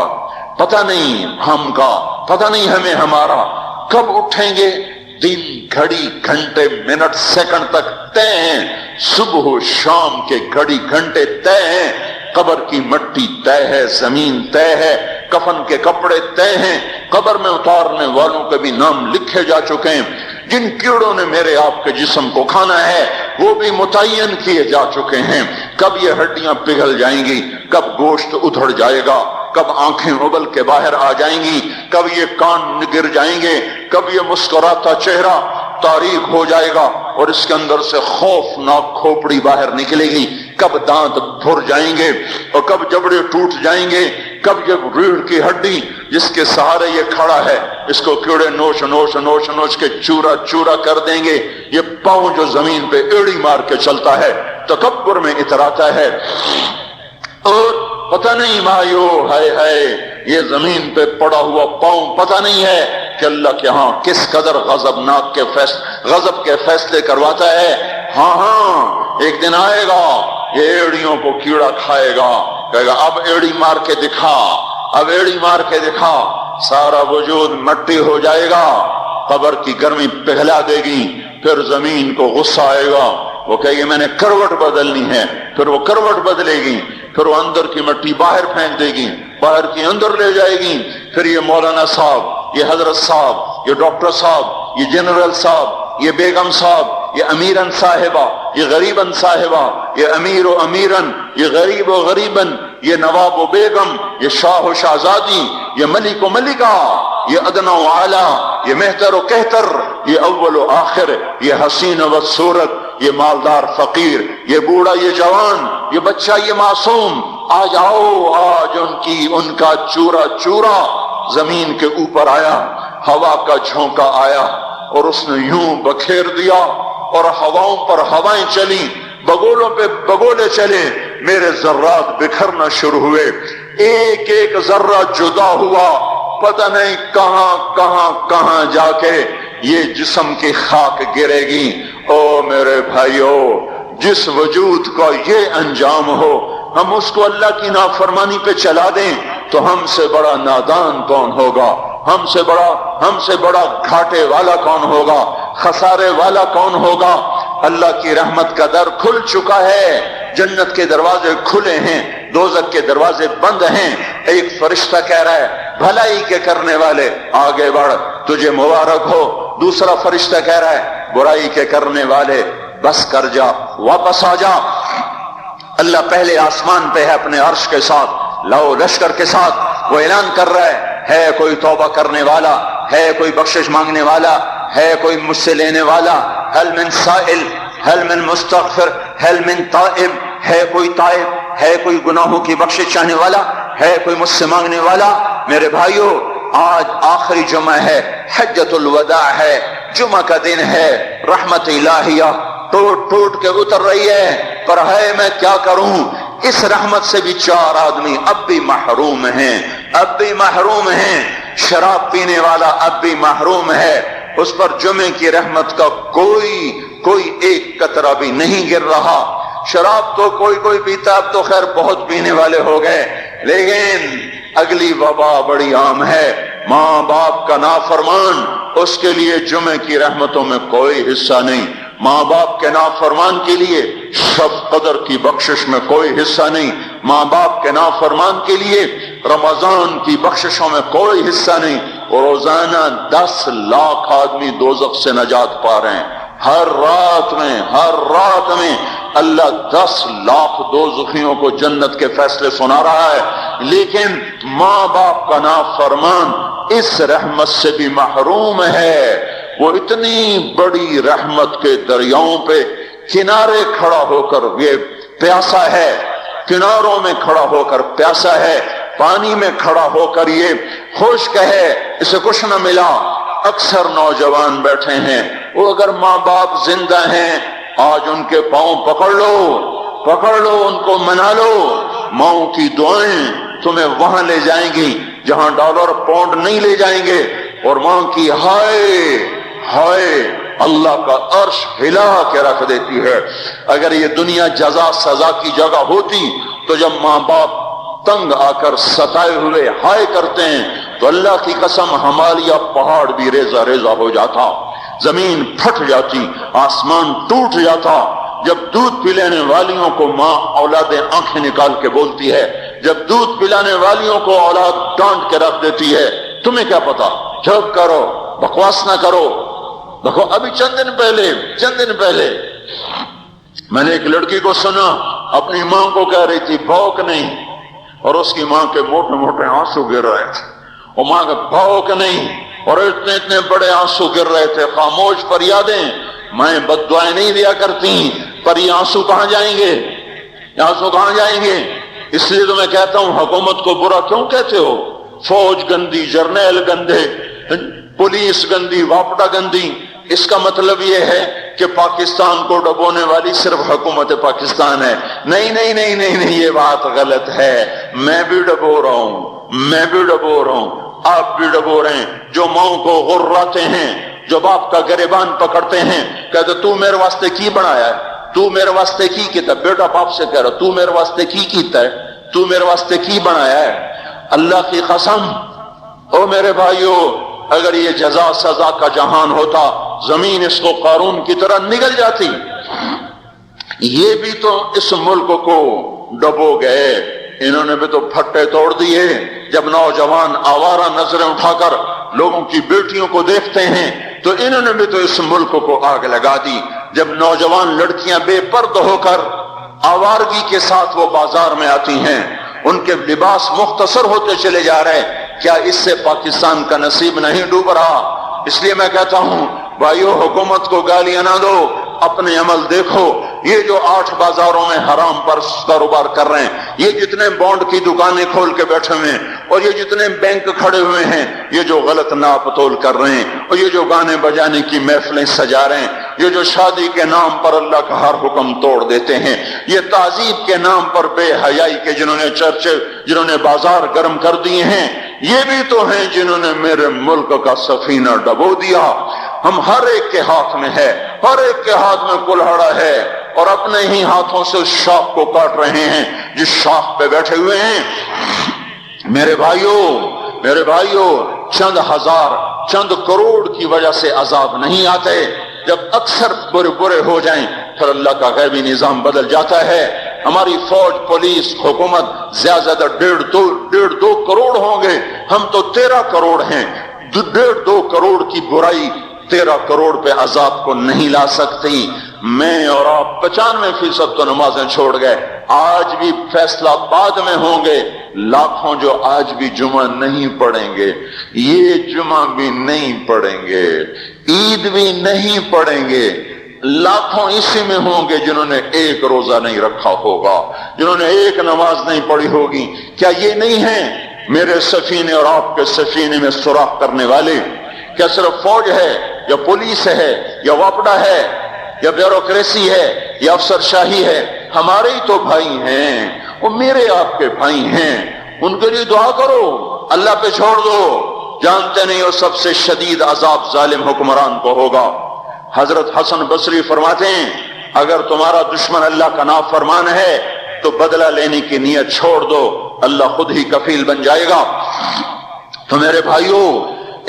Speaker 2: پتہ نہیں ہم کا، پتہ نہیں ہمیں ہمارا کب اٹھیں گے، دن گھڑی گھنٹے منٹ سیکنڈ تک طے ہیں، صبح و شام کے گھڑی گھنٹے طے ہیں، قبر کی مٹی طے ہے، زمین طے ہے، کفن کے کپڑے طے ہیں، قبر میں اتارنے والوں کے بھی نام لکھے جا چکے ہیں، جن کیڑوں نے میرے آپ کے جسم کو کھانا ہے وہ بھی متعین کیے جا چکے ہیں، کب یہ ہڈیاں پگھل جائیں گی، کب گوشت ادھڑ جائے گا، کب آنکھیں ابل کے باہر آ جائیں گی، کب یہ کان گر جائیں گے، کب یہ مسکراتا چہرہ تاریک ہو جائے گا اور اس کے اندر سے خوفناک کھوپڑی باہر نکلے گی، کب دانت بھر جائیں گے اور کب جبڑے ٹوٹ جائیں گے، کب یہ ریڑھ کی ہڈی جس کے سہارے یہ کھڑا ہے اس کو کیڑے نوش نوش نوش نوش کے چورا چورا کر دیں گے، یہ پاؤں جو زمین پہ ایڑی مار کے چلتا ہے تکبر میں اتراتا ہے، اور پتہ نہیں بھائیو، ہے یہ زمین پہ پڑا ہوا پاؤں پتہ نہیں ہے کہ اللہ کے ہاں کس قدر غضب کے فیصلے کرواتا ہے۔ ہاں ایک دن آئے گا، یہ ایڑیوں کو کیڑا کھائے گا، کہے گا اب ایڑی مار کے دکھا، اب ایڑی مار کے دکھا، سارا وجود مٹی ہو جائے گا، قبر کی گرمی پگھلا دے گی، پھر زمین کو غصہ آئے گا، وہ کہے گی میں نے کروٹ بدلنی ہے، پھر وہ کروٹ بدلے گی، پھر وہ اندر کی مٹی باہر پھینک دے گی، باہر کی اندر لے جائے گی، پھر یہ مولانا صاحب، یہ حضرت صاحب، یہ ڈاکٹر صاحب، یہ جنرل صاحب، یہ بیگم صاحب، یہ امیرن صاحبہ، یہ غریبن صاحبہ، یہ امیر و امیرن، یہ غریب و غریبن، یہ نواب و بیگم، یہ شاہ و شہزادی، یہ ملک و ملکہ، یہ ادنا و اعلیٰ، یہ مہتر و کہتر، یہ اول و آخر، یہ حسین و صورت، یہ مالدار فقیر، یہ بوڑھا یہ جوان، یہ بچہ یہ معصوم، آ جاؤ، آج ان کا چورا چورا زمین کے اوپر آیا، ہوا کا جھونکا آیا اور اس نے یوں بکھیر دیا، اور ہواؤں پر ہوائیں چلی، بگولوں پہ بگولے چلے، میرے ذرات بکھرنا شروع ہوئے، ایک ایک ذرہ جدا ہوا، پتہ نہیں کہاں جا کے یہ جسم کی خاک گرے گی۔ او میرے بھائیو، جس وجود کا یہ انجام ہو، ہم اس کو اللہ کی نافرمانی پہ چلا دیں تو ہم سے بڑا نادان کون ہوگا، ہم سے بڑا گھاٹے والا کون ہوگا، خسارے والا کون ہوگا۔ اللہ کی رحمت کا در کھل چکا ہے، جنت کے دروازے کھلے ہیں، دوزخ کے دروازے بند ہیں۔ ایک فرشتہ کہہ رہا ہے بھلائی کے کرنے والے آگے بڑھ، تجھے مبارک ہو۔ دوسرا فرشتہ کہہ رہا ہے برائی کے کرنے والے بس کر جا، واپس آ جا۔ اللہ پہلے آسمان پہ ہے اپنے عرش کے ساتھ، لو لشکر کے ساتھ، وہ اعلان کر رہا ہے کوئی توبہ کرنے والا، ہے کوئی بخشش مانگنے والا، ہے کوئی مجھ سے لینے والا، هل من سائل، هل من مستغفر، هل من تائب، ہے کوئی تائب، ہے کوئی گناہوں کی بخشش چاہنے والا، ہے کوئی مجھ سے مانگنے والا۔ میرے بھائیو، آج آخری جمعہ ہے، حجۃ الوداع ہے، جمعہ کا دن ہے، رحمت الہیہ ٹوٹ کے اتر رہی ہے، پر ہے میں کیا کروں، اس رحمت سے بھی 4 آدمی اب بھی محروم ہیں، شراب پینے والا اب بھی محروم ہے، اس پر جمعے کی رحمت کا کوئی ایک قطرہ بھی نہیں گر رہا۔ شراب تو کوئی پیتا، اب تو خیر بہت پینے والے ہو گئے، لیکن اگلی وبا بڑی عام ہے، ماں باپ کا نافرمان، اس کے لیے جمعے کی رحمتوں میں کوئی حصہ نہیں، ماں باپ کے نافرمان کے لیے شب قدر کی بخشش میں کوئی حصہ نہیں، ماں باپ کے نافرمان کے لیے رمضان کی بخششوں میں کوئی حصہ نہیں، اور روزانہ 10 لاکھ آدمی دوزخ سے نجات پا رہے ہیں۔ ہر رات میں اللہ 10 لاکھ دوزخیوں کو جنت کے فیصلے سنا رہا ہے، لیکن ماں باپ کا نافرمان اس رحمت سے بھی محروم ہے۔ وہ اتنی بڑی رحمت کے دریاؤں پہ کنارے کھڑا ہو کر یہ پیاسا ہے، کناروں میں کھڑا ہو کر پیاسا ہے، پانی میں کھڑا ہو کر یہ خشک ہے، اسے کچھ نہ ملا۔ اکثر نوجوان بیٹھے ہیں، وہ اگر ماں باپ زندہ ہیں آج ان کے پاؤں پکڑ لو، ان کو منا لو، ماؤں کی دعائیں تمہیں وہاں لے جائیں گی جہاں ڈالر پاؤنڈ نہیں لے جائیں گے، اور ماں کی ہائے اللہ کا عرش ہلا کے رکھ دیتی ہے۔ اگر یہ دنیا جزا سزا کی جگہ ہوتی تو جب ماں باپ تنگ آ کر ستائے ہوئے ہائے کرتے ہیں تو اللہ کی قسم ہمالیہ پہاڑ بھی ریزہ ریزہ ہو جاتا، زمین پھٹ جاتی، آسمان ٹوٹ جاتا۔ جب دودھ پلانے والیوں کو ماں اولادیں آنکھیں نکال کے بولتی ہے، جب دودھ پلانے والیوں کو اولاد ڈانٹ کے رکھ دیتی ہے، تمہیں کیا پتا، چپ کرو، بکواس نہ کرو۔ دیکھو ابھی چند دن پہلے میں نے ایک لڑکی کو سنا اپنی ماں کو کہہ رہی تھی بھوک نہیں، اور اس کی ماں کے موٹے موٹے آنسو گر رہے تھے، وہ ماں کے بھوک نہیں، اور اتنے بڑے آنسو گر رہے تھے۔ خاموش فریادیں، میں بد دعائیں نہیں دیا کرتی، پر یہ آنسو کہاں جائیں گے؟ اس لیے تو میں کہتا ہوں حکومت کو برا کیوں کہتے ہو؟ فوج گندی، جرنیل گندے، پولیس گندی، واپڈا گندی، اس کا مطلب یہ ہے کہ پاکستان کو ڈبونے والی صرف حکومت پاکستان ہے. نہیں نہیں نہیں نہیں نہیں، یہ بات غلط ہے. میں بھی ڈبو رہا ہوں، میں بھی ڈبو رہا ہوں، آپ بھی ڈبو رہے ہیں. جو ماؤں کو غراتے ہیں، جو باپ کا گریبان پکڑتے ہیں، کہتے تو میرے واسطے کی بنایا ہے، تو میرے واسطے کی کیتا. بیٹا باپ سے کہہ رہا تو میرے واسطے کی کیتا ہے، تو میرے واسطے کی بنایا ہے. اللہ کی قسم او میرے بھائیو، اگر یہ جزا سزا کا جہان ہوتا، زمین اس کو قارون کی طرح نگل جاتی. یہ بھی تو اس ملک کو ڈبو گئے، انہوں نے بھی تو پھٹے توڑ دیے. جب نوجوان آوارہ نظریں اٹھا کر لوگوں کی بیٹیوں کو دیکھتے ہیں تو انہوں نے بھی تو اس ملک کو آگ لگا دی. جب نوجوان لڑکیاں بے پرد ہو کر آوارگی کے ساتھ وہ بازار میں آتی ہیں، ان کے لباس مختصر ہوتے چلے جا رہے، کیا اس سے پاکستان کا نصیب نہیں ڈوب رہا؟ اس لیے میں کہتا ہوں بھائیو، حکومت کو گالیاں نہ دو، اپنے عمل دیکھو. یہ جو 8 بازاروں میں حرام پر کاروبار کر رہے ہیں، یہ جتنے بانڈ کی دکانیں کھول کے بیٹھے ہوئے ہیں، اور یہ جتنے بینک کھڑے ہوئے ہیں، یہ جو غلط ناپ تول کر رہے ہیں، اور یہ جو گانے بجانے کی محفلیں سجا رہے ہیں، یہ جو شادی کے نام پر اللہ کا ہر حکم توڑ دیتے ہیں، یہ تہذیب کے نام پر بے حیائی کے جنہوں نے چرچے، جنہوں نے بازار گرم کر دیے ہیں، یہ بھی تو ہیں جنہوں نے میرے ملک کا سفینہ ڈبو دیا. ہم ہر ایک کے ہاتھ میں ہے، ہر ایک کے ہاتھ میں کلہڑا ہے، اور اپنے ہی ہاتھوں سے اس شاخ کو کاٹ رہے ہیں جس شاخ پہ بیٹھے ہوئے ہیں. میرے بھائیوں، چند ہزار، چند کروڑ کی وجہ سے عذاب نہیں آتے. جب اکثر برے ہو جائیں پھر اللہ کا غیبی نظام بدل جاتا ہے. ہماری فوج، پولیس، حکومت زیادہ 1.5-2 کروڑ ہوں گے، ہم تو 13 کروڑ ہیں. 1.5-2 کروڑ کی برائی 13 کروڑ پہ عذاب کو نہیں لا سکتی. میں اور آپ 95% تو نمازیں چھوڑ گئے، آج بھی فیصلہ بعد میں ہوں گے. لاکھوں جو آج بھی جمعہ نہیں پڑھیں گے، یہ جمعہ بھی نہیں پڑھیں گے، عید بھی نہیں پڑھیں گے. لاکھوں اسی میں ہوں گے جنہوں نے ایک روزہ نہیں رکھا ہوگا، جنہوں نے ایک نماز نہیں پڑھی ہوگی. کیا یہ نہیں ہیں میرے سفینے اور آپ کے سفینے میں سوراخ کرنے والے؟ کیا صرف فوج ہے یا پولیس ہے یا واپڈا ہے یا بیوروکریسی ہے یا افسر شاہی ہے؟ ہمارے ہی تو بھائی ہیں، وہ میرے آپ کے بھائی ہیں. ان کے لیے دعا کرو، اللہ پہ چھوڑ دو. جانتے نہیں وہ سب سے شدید عذاب ظالم حکمران کو ہوگا. حضرت حسن بصری فرماتے ہیں اگر تمہارا دشمن اللہ کا نافرمان ہے تو بدلہ لینے کی نیت چھوڑ دو، اللہ خود ہی کفیل بن جائے گا. تو میرے بھائیوں،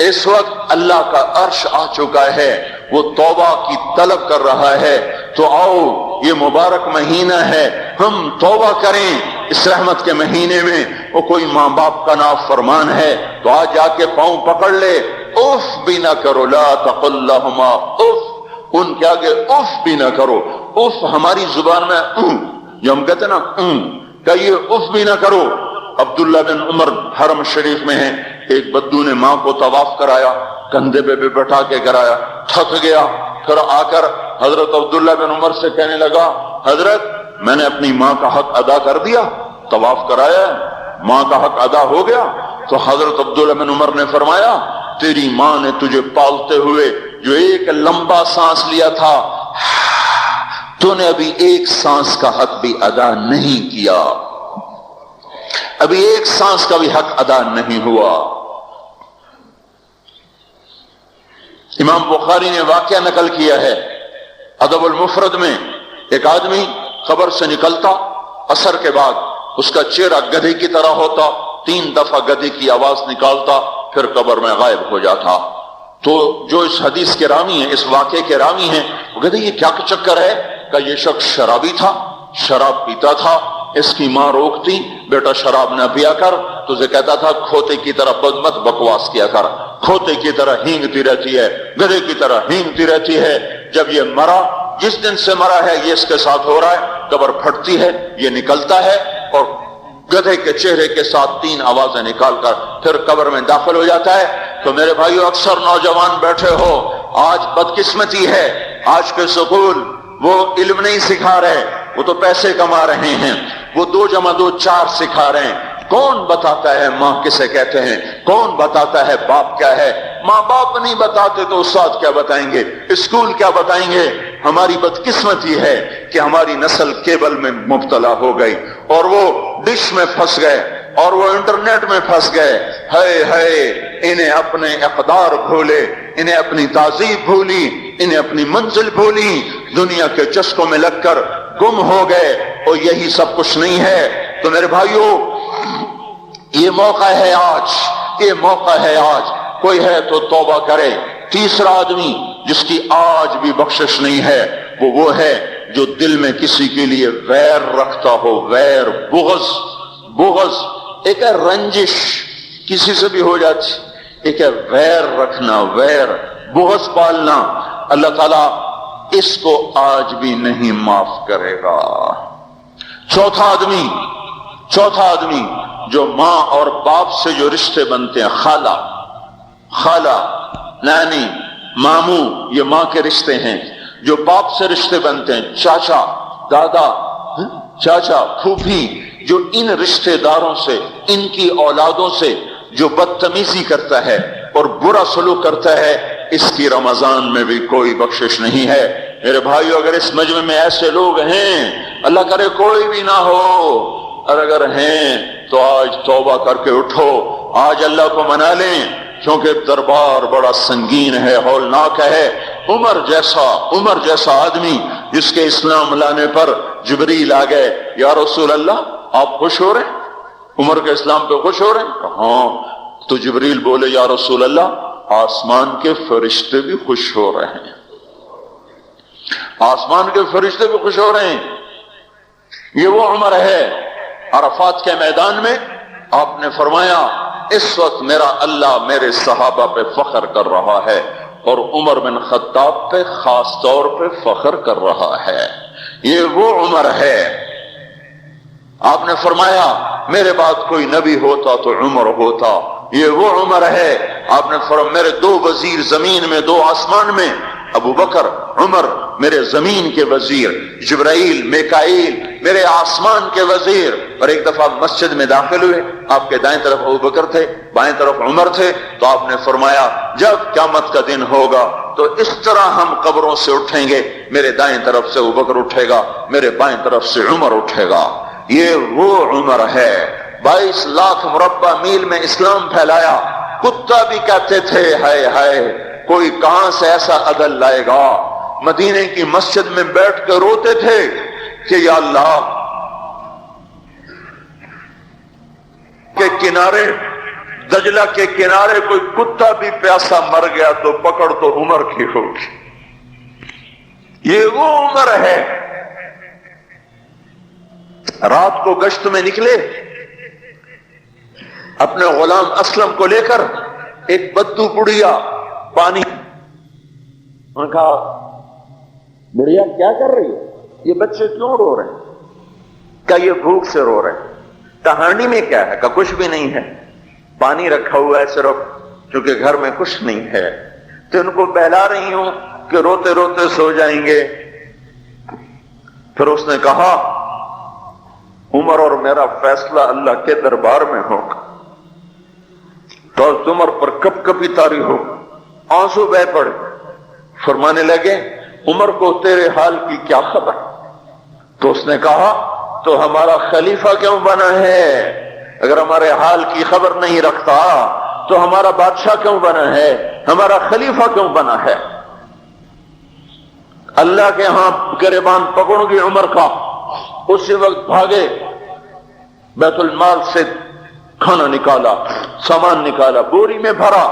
Speaker 2: اس وقت اللہ کا عرش آ چکا ہے، وہ توبہ کی طلب کر رہا ہے. تو آؤ، یہ مبارک مہینہ ہے، ہم توبہ کریں. اس رحمت کے مہینے میں وہ کوئی ماں باپ کا نافرمان ہے تو آج جا کے پاؤں پکڑ لے، اف بھی نہ کرو، لا تقل لہما اف، ان کے آگے اف بھی نہ کرو. اف ہماری زبان میں جو ہم کہتے ہیں نا، کہیے اف بھی نہ کرو. عبداللہ بن عمر حرم شریف میں ہیں، ایک بدو نے ماں کو طواف کرایا، کندھے پہ بٹھا کے کرایا، تھک گیا. پھر آ کر حضرت عبداللہ بن عمر سے کہنے لگا، حضرت میں نے اپنی ماں کا حق ادا کر دیا، طواف کرایا، ماں کا حق ادا ہو گیا. تو حضرت عبداللہ بن عمر نے فرمایا، تیری ماں نے تجھے پالتے ہوئے جو ایک لمبا سانس لیا تھا، تو نے ابھی ایک سانس کا حق بھی ادا نہیں کیا، ابھی ایک سانس کا بھی حق ادا نہیں ہوا. امام بخاری نے واقعہ نقل کیا ہے ادب المفرد میں، ایک آدمی قبر سے نکلتا، عصر کے بعد اس کا چہرہ گدھے کی طرح ہوتا، 3 دفعہ گدھے کی آواز نکالتا، پھر قبر میں غائب ہو جاتا. تو جو اس حدیث کے راوی ہیں، اس واقعے کے راوی ہیں، وہ کہتے ہیں یہ کیا چکر ہے؟ کہ یہ شخص شرابی تھا، شراب پیتا تھا. اس کی ماں روکتی، بیٹا شراب نہ پیا کر، تو اسے کہتا تھا کھوتے کی طرح مت بکواس کیا کر، کھوتے کی طرح ہینگتی رہتی ہے، گدھے کی طرح ہینگتی رہتی ہے. جب یہ مرا، جس دن سے مرا ہے یہ اس کے ساتھ ہو رہا ہے، قبر پھٹتی ہے، یہ نکلتا ہے اور گدھے کے چہرے کے ساتھ 3 آوازیں نکال کر پھر قبر میں داخل ہو جاتا ہے. تو میرے بھائیو، اکثر نوجوان بیٹھے ہو، آج بدقسمتی ہے، آج کے سکول وہ علم نہیں سکھا رہے، وہ تو پیسے کما رہے ہیں، وہ 2 + 2 4 سکھا رہے ہیں. کون بتاتا ہے ماں کسے کہتے ہیں؟ کون بتاتا ہے باپ کیا ہے؟
Speaker 3: ماں باپ نہیں بتاتے تو استاد کیا بتائیں گے، اسکول کیا بتائیں گے؟ ہماری بدقسمتی ہے کہ ہماری نسل کیبل میں مبتلا ہو گئی اور وہ ڈش میں پھنس گئے اور وہ انٹرنیٹ میں پھنس گئے. ہائے انہیں اپنے اقدار بھولے، انہیں اپنی تہذیب بھولی، انہیں اپنی منزل بھولی، دنیا کے چسکوں میں لگ کر گم ہو گئے اور یہی سب کچھ نہیں ہے. تو میرے بھائیوں، یہ موقع ہے آج، یہ موقع ہے آج. کوئی ہے تو توبہ کرے. تیسرا آدمی جس کی آج بھی بخشش نہیں ہے وہ ہے جو دل میں کسی کے لیے ویر رکھتا ہو، ویر، بغض. ایک ہے رنجش، کسی سے بھی ہو جاتی، ایک ہے ویر رکھنا، ویر، بغض پالنا. اللہ تعالیٰ اس کو آج بھی نہیں معاف کرے گا. چوتھا آدمی جو ماں اور باپ سے جو رشتے بنتے ہیں، خالہ، نانی، ماموں، یہ ماں کے رشتے ہیں. جو باپ سے رشتے بنتے ہیں، چاچا، دادا، چاچا، پھوپھی، جو ان رشتے داروں سے، ان کی اولادوں سے جو بدتمیزی کرتا ہے اور برا سلوک کرتا ہے، اس کی رمضان میں بھی کوئی بخشش نہیں ہے. میرے بھائیو، اگر اس مجمع میں ایسے لوگ ہیں، اللہ کرے کوئی بھی نہ ہو، اور اگر ہیں تو آج توبہ کر کے اٹھو، آج اللہ کو منا لیں، کیونکہ دربار بڑا سنگین ہے، ہولناک ہے. عمر جیسا آدمی جس کے اسلام لانے پر جبریل آ گئے، یا رسول اللہ آپ خوش ہو رہے ہیں؟ عمر کے اسلام پہ خوش ہو رہے ہیں؟ ہاں. تو جبریل بولے، یا رسول اللہ آسمان کے فرشتے بھی خوش ہو رہے ہیں، آسمان کے فرشتے بھی خوش ہو رہے ہیں. یہ وہ عمر ہے. عرفات کے میدان میں آپ نے فرمایا، اس وقت میرا اللہ میرے صحابہ پہ فخر کر رہا ہے اور عمر بن خطاب پہ خاص طور پہ فخر کر رہا ہے. یہ وہ عمر ہے. آپ نے فرمایا میرے بعد کوئی نبی ہوتا تو عمر ہوتا. یہ وہ عمر ہے. آپ نے فرمایا میرے 2 وزیر زمین میں، 2 آسمان میں، ابو بکر، عمر میرے زمین کے وزیر، جبرائیل، میکائیل میرے آسمان کے وزیر. اور ایک دفعہ مسجد میں داخل ہوئے، آپ کے دائیں طرف ابو بکر تھے، بائیں طرف عمر تھے. تو آپ نے فرمایا جب قیامت کا دن ہوگا تو اس طرح ہم قبروں سے اٹھیں گے، میرے دائیں طرف سے ابو بکر اٹھے گا، میرے بائیں طرف سے عمر اٹھے گا. یہ وہ عمر ہے. 22 لاکھ مربع میل میں اسلام پھیلایا. کتا بھی کہتے تھے ہائے کوئی کہاں سے ایسا عدل لائے گا. مدینے کی مسجد میں بیٹھ کر روتے تھے کہ یا اللہ کے کنارے، دجلہ کے کنارے کوئی کتا بھی پیاسا مر گیا تو پکڑ تو عمر کی ہوگی. یہ وہ عمر ہے. رات کو گشت میں نکلے اپنے غلام اسلم کو لے کر، ایک بدو بڑھیا پانی، انہوں نے کہا بڑھیا کیا کر رہی ہے، یہ بچے کیوں رو رہے ہیں؟ کہا یہ بھوک سے رو رہے ہیں. کہانی میں کیا ہے؟ کہا کچھ بھی نہیں ہے، پانی رکھا ہوا ہے صرف، کیونکہ گھر میں کچھ نہیں ہے تو ان کو بہلا رہی ہوں کہ روتے روتے سو جائیں گے. پھر اس نے کہا عمر اور میرا فیصلہ اللہ کے دربار میں ہوگا. تو عمر پر کپ کپی طاری ہو، آنسو بہ پڑے. فرمانے لگے عمر کو تیرے حال کی کیا خبر؟ تو اس نے کہا تو ہمارا خلیفہ کیوں بنا ہے؟ اگر ہمارے حال کی خبر نہیں رکھتا تو ہمارا بادشاہ کیوں بنا ہے، ہمارا خلیفہ کیوں بنا ہے؟ اللہ کے ہاں گریبان پکڑ گئی عمر کا. اسی وقت بھاگے، بیت المال سے کھانا نکالا، سامان نکالا، بوری میں بھرا.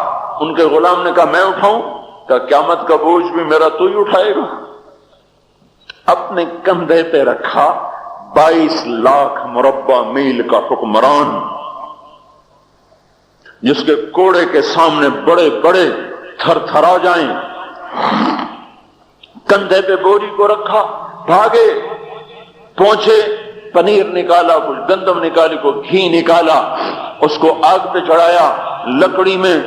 Speaker 3: ان کے غلام نے کہا میں اٹھاؤں؟ کہ قیامت کا بوجھ بھی میرا تو ہی اٹھائے گا. اپنے کندھے پہ رکھا. 22 لاکھ مربع میل کا حکمران، جس کے کوڑے کے سامنے بڑے بڑے تھر تھرا جائیں. کندھے پہ بوری کو رکھا، بھاگے، پہنچے، پنیر نکالا، کچھ گندم نکالی، کوئی گھی نکالا، اس کو آگ پہ چڑھایا، لکڑی میں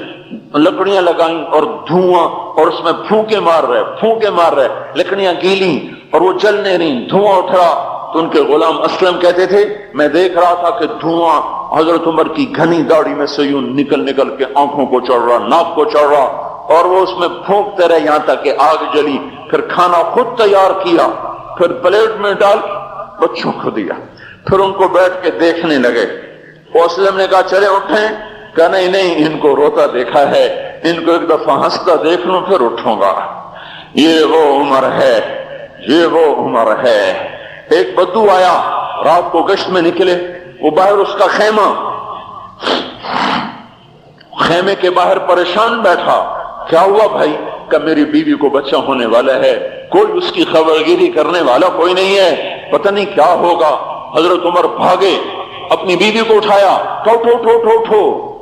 Speaker 3: لکڑیاں لگائیں اور دھواں، اور اس میں پھونکے مار رہے، لکڑیاں گیلیں اور وہ جل نہیں رہی، دھواں اٹھ رہا. تو ان کے غلام اسلم کہتے تھے میں دیکھ رہا تھا کہ دھواں حضرت عمر کی گھنی داڑھی میں سے یوں نکل کے آنکھوں کو چڑھ رہا، ناک کو چڑھ رہا، اور وہ اس میں پھونکتے رہے یہاں تک کہ آگ جلی۔ پھر کھانا خود تیار کیا، پھر پلیٹ میں ڈال بچوں کو دیا، پھر ان کو بیٹھ کے دیکھنے لگے۔ وسلم نے کہا چلے اٹھیں، کہا نہیں، ان کو روتا دیکھا ہے، ان کو ایک دفعہ ہنستا دیکھ لوں پھر اٹھوں گا۔ یہ وہ عمر ہے، یہ وہ عمر ہے۔ ایک بدو آیا، رات کو گشت میں نکلے، وہ باہر اس کا خیمے کے باہر پریشان بیٹھا۔ کیا ہوا بھائی؟ کہ میری بیوی کو بچہ ہونے والا ہے، کوئی اس کی خبرگیری کرنے والا کوئی نہیں ہے، پتہ نہیں کیا ہوگا۔ حضرت عمر بھاگے، اپنی بیوی کو اٹھایا، اٹھو۔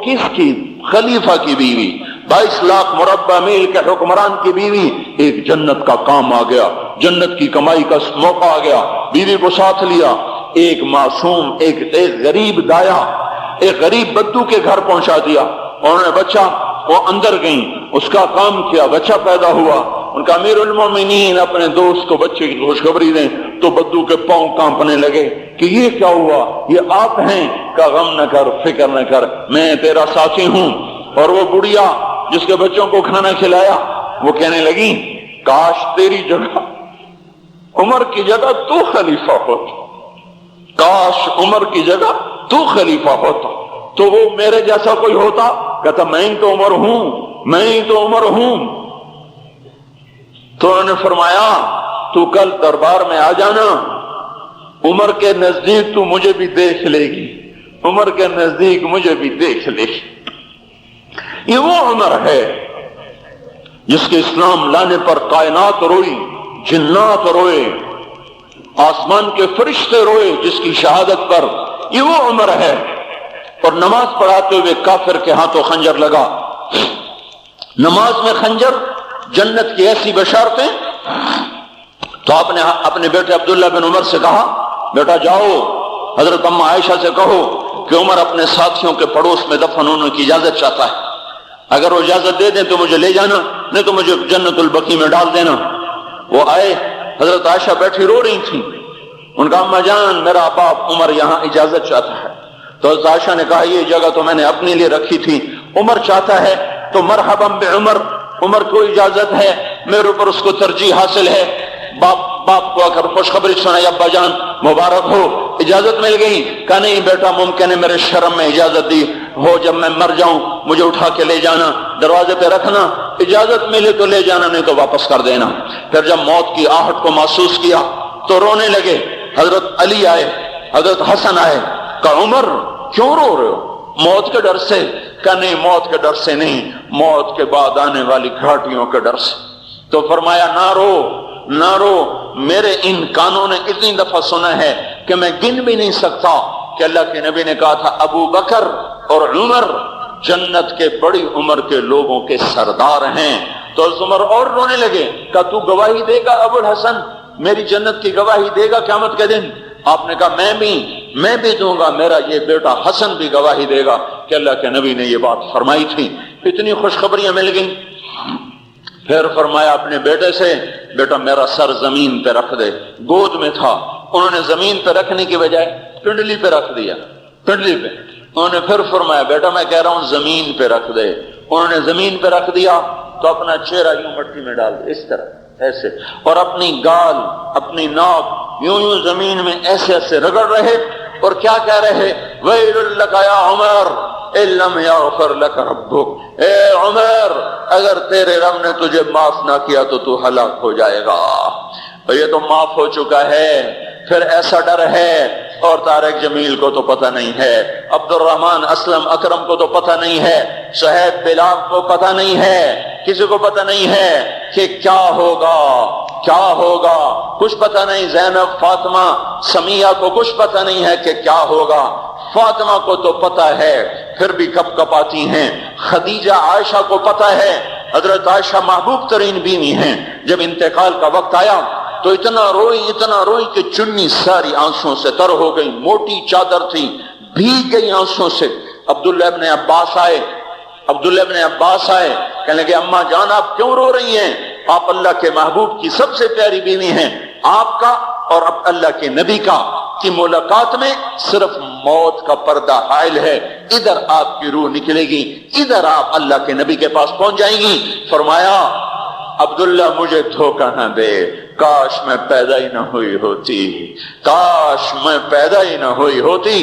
Speaker 3: کس کی؟ خلیفہ کی بیوی، 22 لاکھ مربع میل کے حکمران کی بیوی۔ ایک جنت کا کام آ گیا، جنت کی کمائی کا موقع آ گیا، بیوی کو ساتھ لیا۔ ایک معصوم، ایک غریب دایا، ایک غریب بدو کے گھر پہنچا دیا، انہوں نے بچہ، وہ اندر گئیں، اس کا کام کیا، بچہ پیدا ہوا۔ ان کا امیر المومنین اپنے دوست کو بچے کی خوشخبری دیں تو بدو کے پاؤں کانپنے لگے کہ یہ کیا ہوا؟ یہ آپ ہیں؟ کا غم نہ کر، فکر نہ کر، میں تیرا ساتھی ہوں۔ اور وہ بڑھیا جس کے بچوں کو کھانا کھلایا، وہ کہنے لگی کاش تیری جگہ، عمر کی جگہ تو خلیفہ ہوتا، کاش عمر کی جگہ تو خلیفہ ہوتا تو وہ میرے جیسا کوئی ہوتا۔ کہتا میں ہی تو عمر ہوں۔ تو انہوں نے فرمایا تو کل دربار میں آ جانا، عمر کے نزدیک تو مجھے بھی دیکھ لے گی، عمر کے نزدیک مجھے بھی دیکھ لے گی۔ یہ وہ عمر ہے جس کے اسلام لانے پر کائنات روئی، جنات روئے، آسمان کے فرشتے روئے جس کی شہادت پر۔ یہ وہ عمر ہے۔ اور نماز پڑھاتے ہوئے کافر کے ہاتھوں خنجر لگا، نماز میں خنجر، جنت کی ایسی بشارتیں۔ تو آپ نے اپنے بیٹے عبداللہ بن عمر سے کہا بیٹا جاؤ حضرت اماں عائشہ سے کہو کہ عمر اپنے ساتھیوں کے پڑوس میں دفن ہونے کی اجازت چاہتا ہے، اگر وہ اجازت دے دیں تو مجھے لے جانا، نہیں تو مجھے جنت البقیع میں ڈال دینا۔ وہ آئے، حضرت عائشہ بیٹھی رو رہی تھی، ان کا اماں جان میرا باپ عمر یہاں اجازت چاہتا ہے۔ تو حضرت عائشہ نے کہا یہ جگہ تو میں نے اپنے لیے رکھی تھی، عمر چاہتا ہے تو مرحبا بعمر، عمر کو اجازت ہے، میرے اوپر اس کو ترجیح حاصل ہے۔ باپ کو اگر خوشخبری سنائی ابا جان مبارک ہو، اجازت مل گئی۔ کہا نہیں بیٹا ممکن ہے میرے شرم میں اجازت دی ہو، جب میں مر جاؤں مجھے اٹھا کے لے جانا، دروازے پہ رکھنا، اجازت ملے تو لے جانا نہیں تو واپس کر دینا۔ پھر جب موت کی آہٹ کو محسوس کیا تو رونے لگے۔ حضرت علی آئے، حضرت حسن آئے، کہا عمر کیوں رو رہے ہو؟ موت کے ڈر سے؟ کہا نہیں موت کے ڈر سے نہیں، موت کے بعد آنے والی گھاٹیوں کے ڈر سے۔ تو فرمایا نہ رو، میرے ان کانوں نے اتنی دفعہ سنا ہے کہ میں گن بھی نہیں سکتا کہ اللہ کے نبی نے کہا تھا ابو بکر اور عمر جنت کے بڑی عمر کے لوگوں کے سردار ہیں۔ تو عمر اور رونے لگے، کہا تو گواہی دے گا ابو الحسن، میری جنت کی گواہی دے گا قیامت کے دن؟ آپ نے کہا میں بھی دوں گا، میرا یہ بیٹا حسن بھی گواہی دے گا کہ اللہ کے نبی نے یہ بات فرمائی تھی۔ اتنی خوشخبریاں مل گئیں۔ پھر فرمایا اپنے بیٹے سے بیٹا میرا سر زمین پہ رکھ دے، گود میں تھا، انہوں نے زمین پہ رکھنے کی بجائے پنڈلی پہ رکھ دیا، پنڈلی پہ۔ انہوں نے پھر فرمایا بیٹا میں کہہ رہا ہوں زمین پہ رکھ دے، انہوں نے زمین پہ رکھ دیا تو اپنا چہرہ یوں مٹی میں ڈال دے، اس طرح ایسے، اور اپنی گال اپنی ناک یوں زمین میں ایسے رگڑ رہے اور کیا کہہ رہے ویل لک یا عمر ان لم یغفر لک ربک، اے عمر اگر تیرے رب نے تجھے معاف نہ کیا تو ہلاک ہو جائے گا۔ اور یہ تو معاف ہو چکا ہے، پھر ایسا ڈر ہے، اور طارق جمیل کو تو پتہ نہیں ہے، عبد الرحمن اسلم اکرم کو تو پتہ نہیں ہے، صہیب بلال کو پتہ نہیں ہے، کسی کو پتہ نہیں ہے کہ کیا ہوگا، کچھ پتہ نہیں۔ زینب فاطمہ سمیہ کو کچھ پتہ نہیں ہے کہ کیا ہوگا، فاطمہ کو تو پتہ ہے پھر بھی کپ کپ آتی ہیں، خدیجہ عائشہ کو پتہ ہے، حضرت عائشہ محبوب ترین بیوی ہیں، جب انتقال کا وقت آیا تو اتنا روئی کہ چنی ساری آنسوں سے تر ہو گئی، موٹی چادر تھی بھیگ گئی آنسوں سے۔ عبداللہ ابن عباس آئے کہنے لگے اماں جان آپ کیوں رو رہی ہیں؟ آپ اللہ کے محبوب کی سب سے پیاری بیوی ہیں، آپ کا اور اللہ کے نبی کا کی ملاقات میں صرف موت کا پردہ حائل ہے، ادھر آپ کی روح نکلے گی، ادھر آپ اللہ کے نبی کے پاس پہنچ جائیں گی۔ فرمایا عبداللہ مجھے دھوکہ نہ دے، کاش میں پیدا ہی نہ ہوئی ہوتی، کاش میں پیدا ہی نہ ہوئی ہوتی۔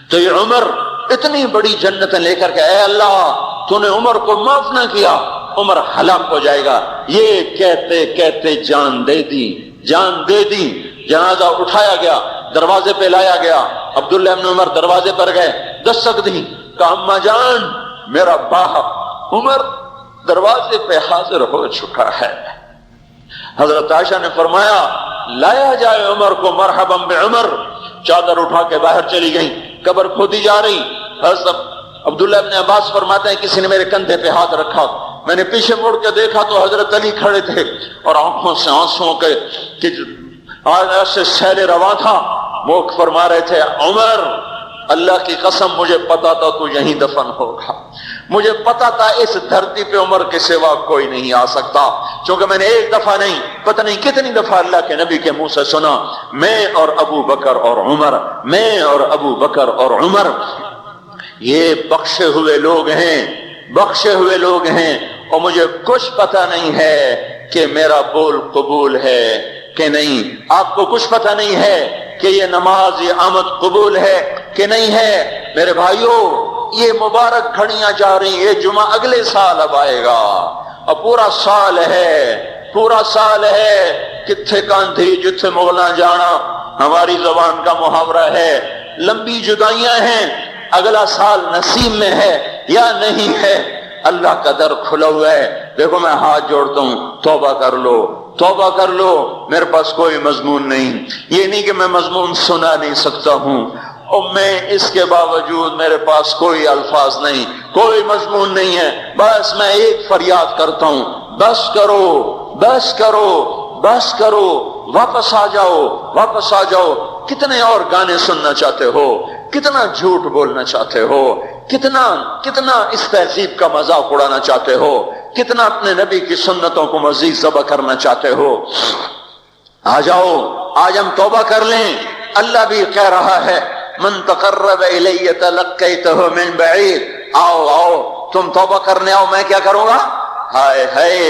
Speaker 3: تو یہ عمر اتنی بڑی جنتیں لے کر کے، اے اللہ تو نے عمر کو معاف نہ کیا، عمر ہلاک ہو جائے گا، یہ کہتے کہتے جان دے دی، جان دے دی۔ جنازہ اٹھایا گیا، دروازے پہ لایا گیا، عبداللہ ابن عمر دروازے پر گئے، دستک دی، کہا اماں جان میرا باپ عمر دروازے پہ حاضر ہو چکا ہے۔ حضرت عائشہ نے فرمایا لایا جائے عمر کو، مرحبا بعمر۔ چادر اٹھا کے باہر چلی گئی، قبر کھودی جا رہی۔ حضرت عبداللہ ابن عباس فرماتے ہیں کسی نے میرے کندھے پہ ہاتھ رکھا، میں نے پیچھے مڑ کے دیکھا تو حضرت علی کھڑے تھے اور آنکھوں سے آنسوں کے ایسے سیل رواں تھا، وہ فرما رہے تھے عمر اللہ کی قسم مجھے پتا تھا تو یہیں دفن ہوگا، مجھے پتا تھا اس دھرتی پہ عمر کے سوا کوئی نہیں آ سکتا، چونکہ میں نے ایک دفعہ نہیں پتہ نہیں کتنی دفعہ اللہ کے نبی کے منہ سے سنا میں اور ابو بکر اور عمر، میں اور ابو بکر اور عمر یہ بخشے ہوئے لوگ ہیں، بخشے ہوئے لوگ ہیں، اور مجھے کچھ پتہ نہیں ہے کہ میرا بول قبول ہے کہ نہیں، آپ کو کچھ پتہ نہیں ہے کہ یہ نماز یہ آمد قبول ہے کہ نہیں ہے۔ میرے بھائیوں یہ مبارک گھڑیاں جا رہی، یہ جمعہ اگلے سال اب آئے گا، اور پورا سال ہے، پورا سال ہے، کتھے کاندھی جتھے مغلاں جانا ہماری زبان کا محاورہ ہے، لمبی جدائیاں ہیں، اگلا سال نصیب میں ہے یا نہیں ہے، اللہ کا در کھلا ہوا ہے۔ دیکھو میں ہاتھ جوڑتا ہوں، توبہ کر لو، توبہ کر لو، میرے پاس کوئی مضمون نہیں، یہ نہیں کہ میں مضمون سنا نہیں سکتا ہوں، اور میں اس کے باوجود میرے پاس کوئی الفاظ نہیں، کوئی مضمون نہیں ہے، بس میں ایک فریاد کرتا ہوں، بس کرو، بس کرو، بس کرو، واپس آ جاؤ، واپس آ جاؤ۔ کتنے اور گانے سننا چاہتے ہو، کتنا جھوٹ بولنا چاہتے ہو، کتنا اس تہذیب کا مذاق اڑانا چاہتے ہو، کتنا اپنے نبی کی سنتوں کو مزید ذبح کرنا چاہتے ہو۔ آ جاؤ، آج ہم توبہ کر لیں۔ اللہ بھی کہہ رہا ہے من تقرب الی تلقیتہ من بعید، آؤ آؤ تم توبہ کرنے آؤ، میں کیا کروں گا؟ ہائے ہائے،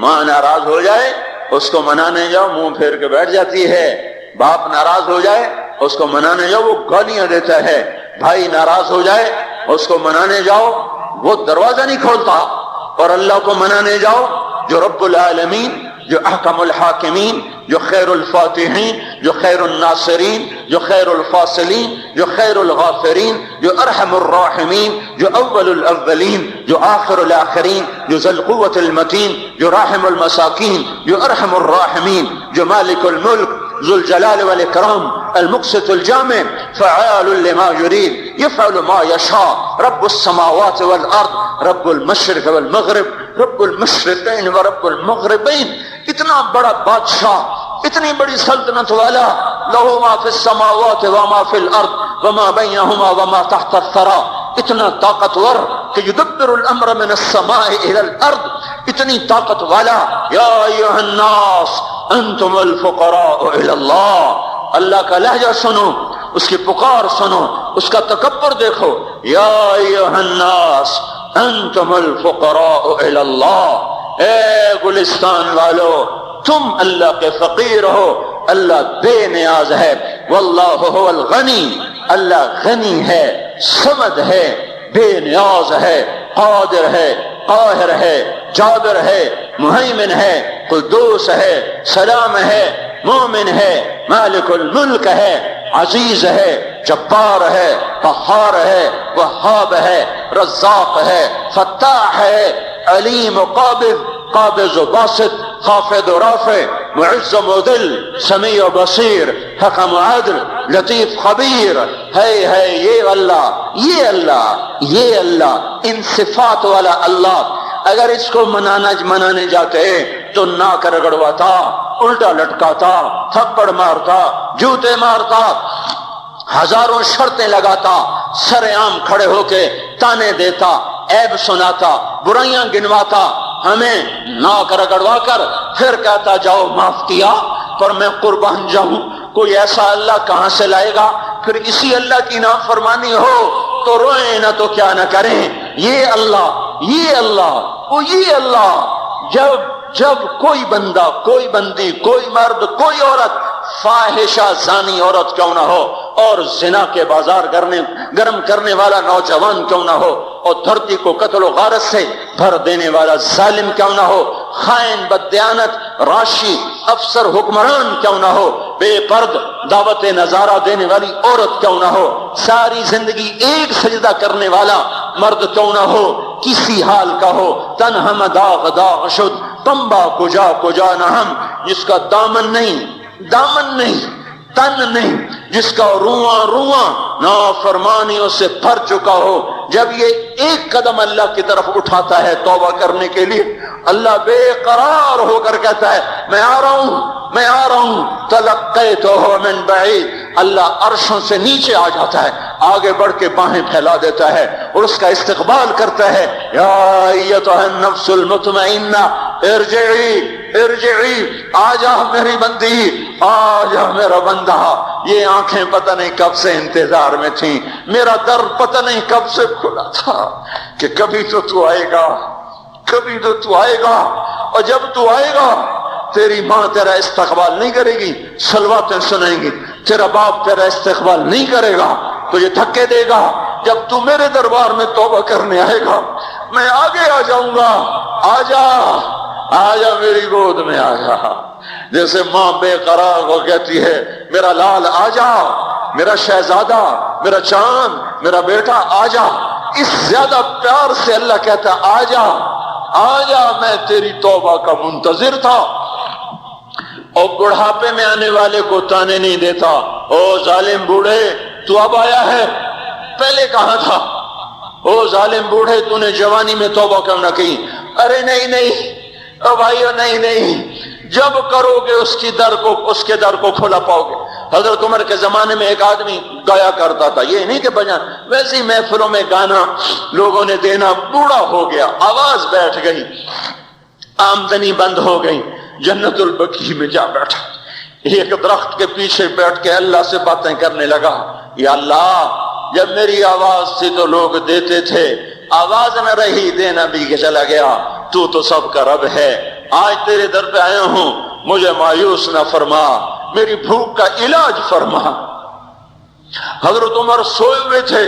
Speaker 3: ماں ناراض ہو جائے اس کو منانے جاؤ، منہ پھیر کے بیٹھ جاتی ہے، باپ ناراض ہو جائے اس کو منانے جاؤ، وہ گالیاں دیتا ہے، بھائی ناراض ہو جائے اس کو منانے جاؤ، وہ دروازہ نہیں کھولتا، اور اللہ کو منانے جاؤ جو رب العالمین، جو احکم الحاکمین، جو خیر الفاتحین، جو خیر الناصرین، جو خیر الفاصلین، جو خیر الغافرین، جو ارحم الراحمین، جو اول الاولین، جو آخر الاخرین، جو ذی القوة المتین، جو راحم المساکین، جو ارحم الراحمین، جو مالک الملک، ذو الجلال والاکرام، المقسط الجامع، فعال لما يريد، يفعل ما يشاء، رب السماوات والارض، رب المشرق والمغرب، رب المشرقین ورب المغربین، اتنا بڑا بادشاہ، اتنی بڑی سلطنت والا، لہو ما فی السماوات وما فی الارض وما بینہما وما تحت الثری، اتنا طاقتور کہ یدبر الامر من السماء الى الارض، اتنی طاقت والا۔ یا ایھا الناس انتم الفقراء الى اللہ، اللہ کا لہجہ سنو، اس کی پکار سنو، اس کا تکبر دیکھو۔ یا ایھا الناس انتم الفقراء الى اللہ، اے گلستان والو تم اللہ کے فقیر ہو، اللہ بے نیاز ہے، واللہ هو الغنی، اللہ غنی ہے، صمد ہے، بے نیاز ہے، قادر ہے، قاہر ہے، جابر ہے، مہیمن ہے، قدوس ہے، سلام ہے، مومن ہے، مالک الملک ہے، عزیز ہے، جبار ہے، قہار ہے، وہاب ہے، رزاق ہے، فتاح ہے، علیم و قابض و باسط، خافض و رافع، معز و مذل، سمیع و بصیر، حکم و عدل، لطیف خبیر، ہے یہ اللہ، یہ اللہ، یہ اللہ، ان صفات والا اللہ۔ اگر اس کو منانے جاتے تو ناک رگڑواتا، الٹا لٹکاتا، تھپڑ مارتا، جوتے مارتا، ہزاروں شرطیں لگاتا، سر عام کھڑے ہو کے تانے دیتا، عیب سناتا، برائیاں گنواتا، ہمیں ناک رگڑوا کر پھر کہتا جاؤ معاف کیا پر میں قربان جاؤں۔ کوئی ایسا اللہ کہاں سے لائے گا پھر اسی اللہ کی نافرمانی ہو تو روئیں نہ تو کیا نہ کریں. یہ اللہ جب کوئی بندہ، کوئی بندی، کوئی مرد، کوئی عورت، فاحشہ زانی عورت کیوں نہ ہو، اور زنا کے بازار گرم کرنے والا نوجوان کیوں نہ ہو، اور دھرتی کو قتل و غارت سے بھر دینے والا ظالم کیوں نہ ہو، خائن، بددیانت، راشی، افسر، حکمران کیوں نہ ہو، بے پرد دعوت نظارہ دینے والی عورت کیوں نہ ہو، ساری زندگی ایک سجدہ کرنے والا مرد کیوں نہ ہو، کسی حال کا ہو، تنہم داغ داغ شد تمبا کجا نہ ہم، جس کا دامن نہیں، تن نہیں، جس کا رواں نافرمانیوں سے بھر چکا ہو، جب یہ ایک قدم اللہ کی طرف اٹھاتا ہے توبہ کرنے کے لیے، اللہ بے قرار ہو کر کہتا ہے میں آ رہا ہوں تلقیتہ من بعید. اللہ عرشوں سے نیچے آ جاتا ہے، آگے بڑھ کے باہیں پھیلا دیتا ہے اور اس کا استقبال کرتا ہے. یا ایتھا النفس المطمئنہ ارجعی، آجا میری بندی، آجا میرا بندہ. یہ آنکھیں پتہ نہیں کب سے انتظار میں تھیں، میرا در پتہ نہیں کب سے کھلا تھا کہ کبھی تو آئے گا، اور جب تو آئے گا تیری ماں تیرا استقبال نہیں کرے گی، صلواتیں سنائیں گی، تیرا باپ تیرا استقبال نہیں کرے گا، تجھے دھکے دے گا. جب تو میرے دربار میں توبہ کرنے آئے گا میں آگے آ جاؤں گا. آجا میری گود میں آجا. جیسے ماں بے قرار ہو کہتی ہے میرا لال آجا، میرا شہزادہ، میرا چاند، میرا بیٹا آجا، اس زیادہ پیار سے اللہ کہتا آجا میں تیری توبہ کا منتظر تھا. اور بڑھاپے میں آنے والے کو تانے نہیں دیتا، او ظالم بوڑھے تو اب آیا ہے، پہلے کہاں تھا؟ او ظالم بوڑھے تو نے جوانی میں توبہ کیوں نہ کی؟ ارے نہیں او بھائیو، نہیں، جب کرو گے اس کے در کو کھلا پاؤ گے. حضرت عمر کے زمانے میں ایک آدمی گایا کرتا تھا، یہ نہیں کہ بجان ویسی محفلوں میں گانا لوگوں نے دینا، بوڑھا ہو گیا، آواز بیٹھ گئی، آمدنی بند ہو گئی، جنت البقیع میں جا بیٹھا، ایک درخت کے پیچھے بیٹھ کے اللہ سے باتیں کرنے لگا. یا اللہ، جب میری آواز تھی تو لوگ دیتے تھے، آواز نہ رہی دینا بھی کہ چلا گیا، تو سب کا رب ہے. آج تیرے در پہ آیا ہوں، مجھے مایوس نہ فرما، میری بھوک کا علاج فرما. حضرت عمر سوئے ہوئے تھے،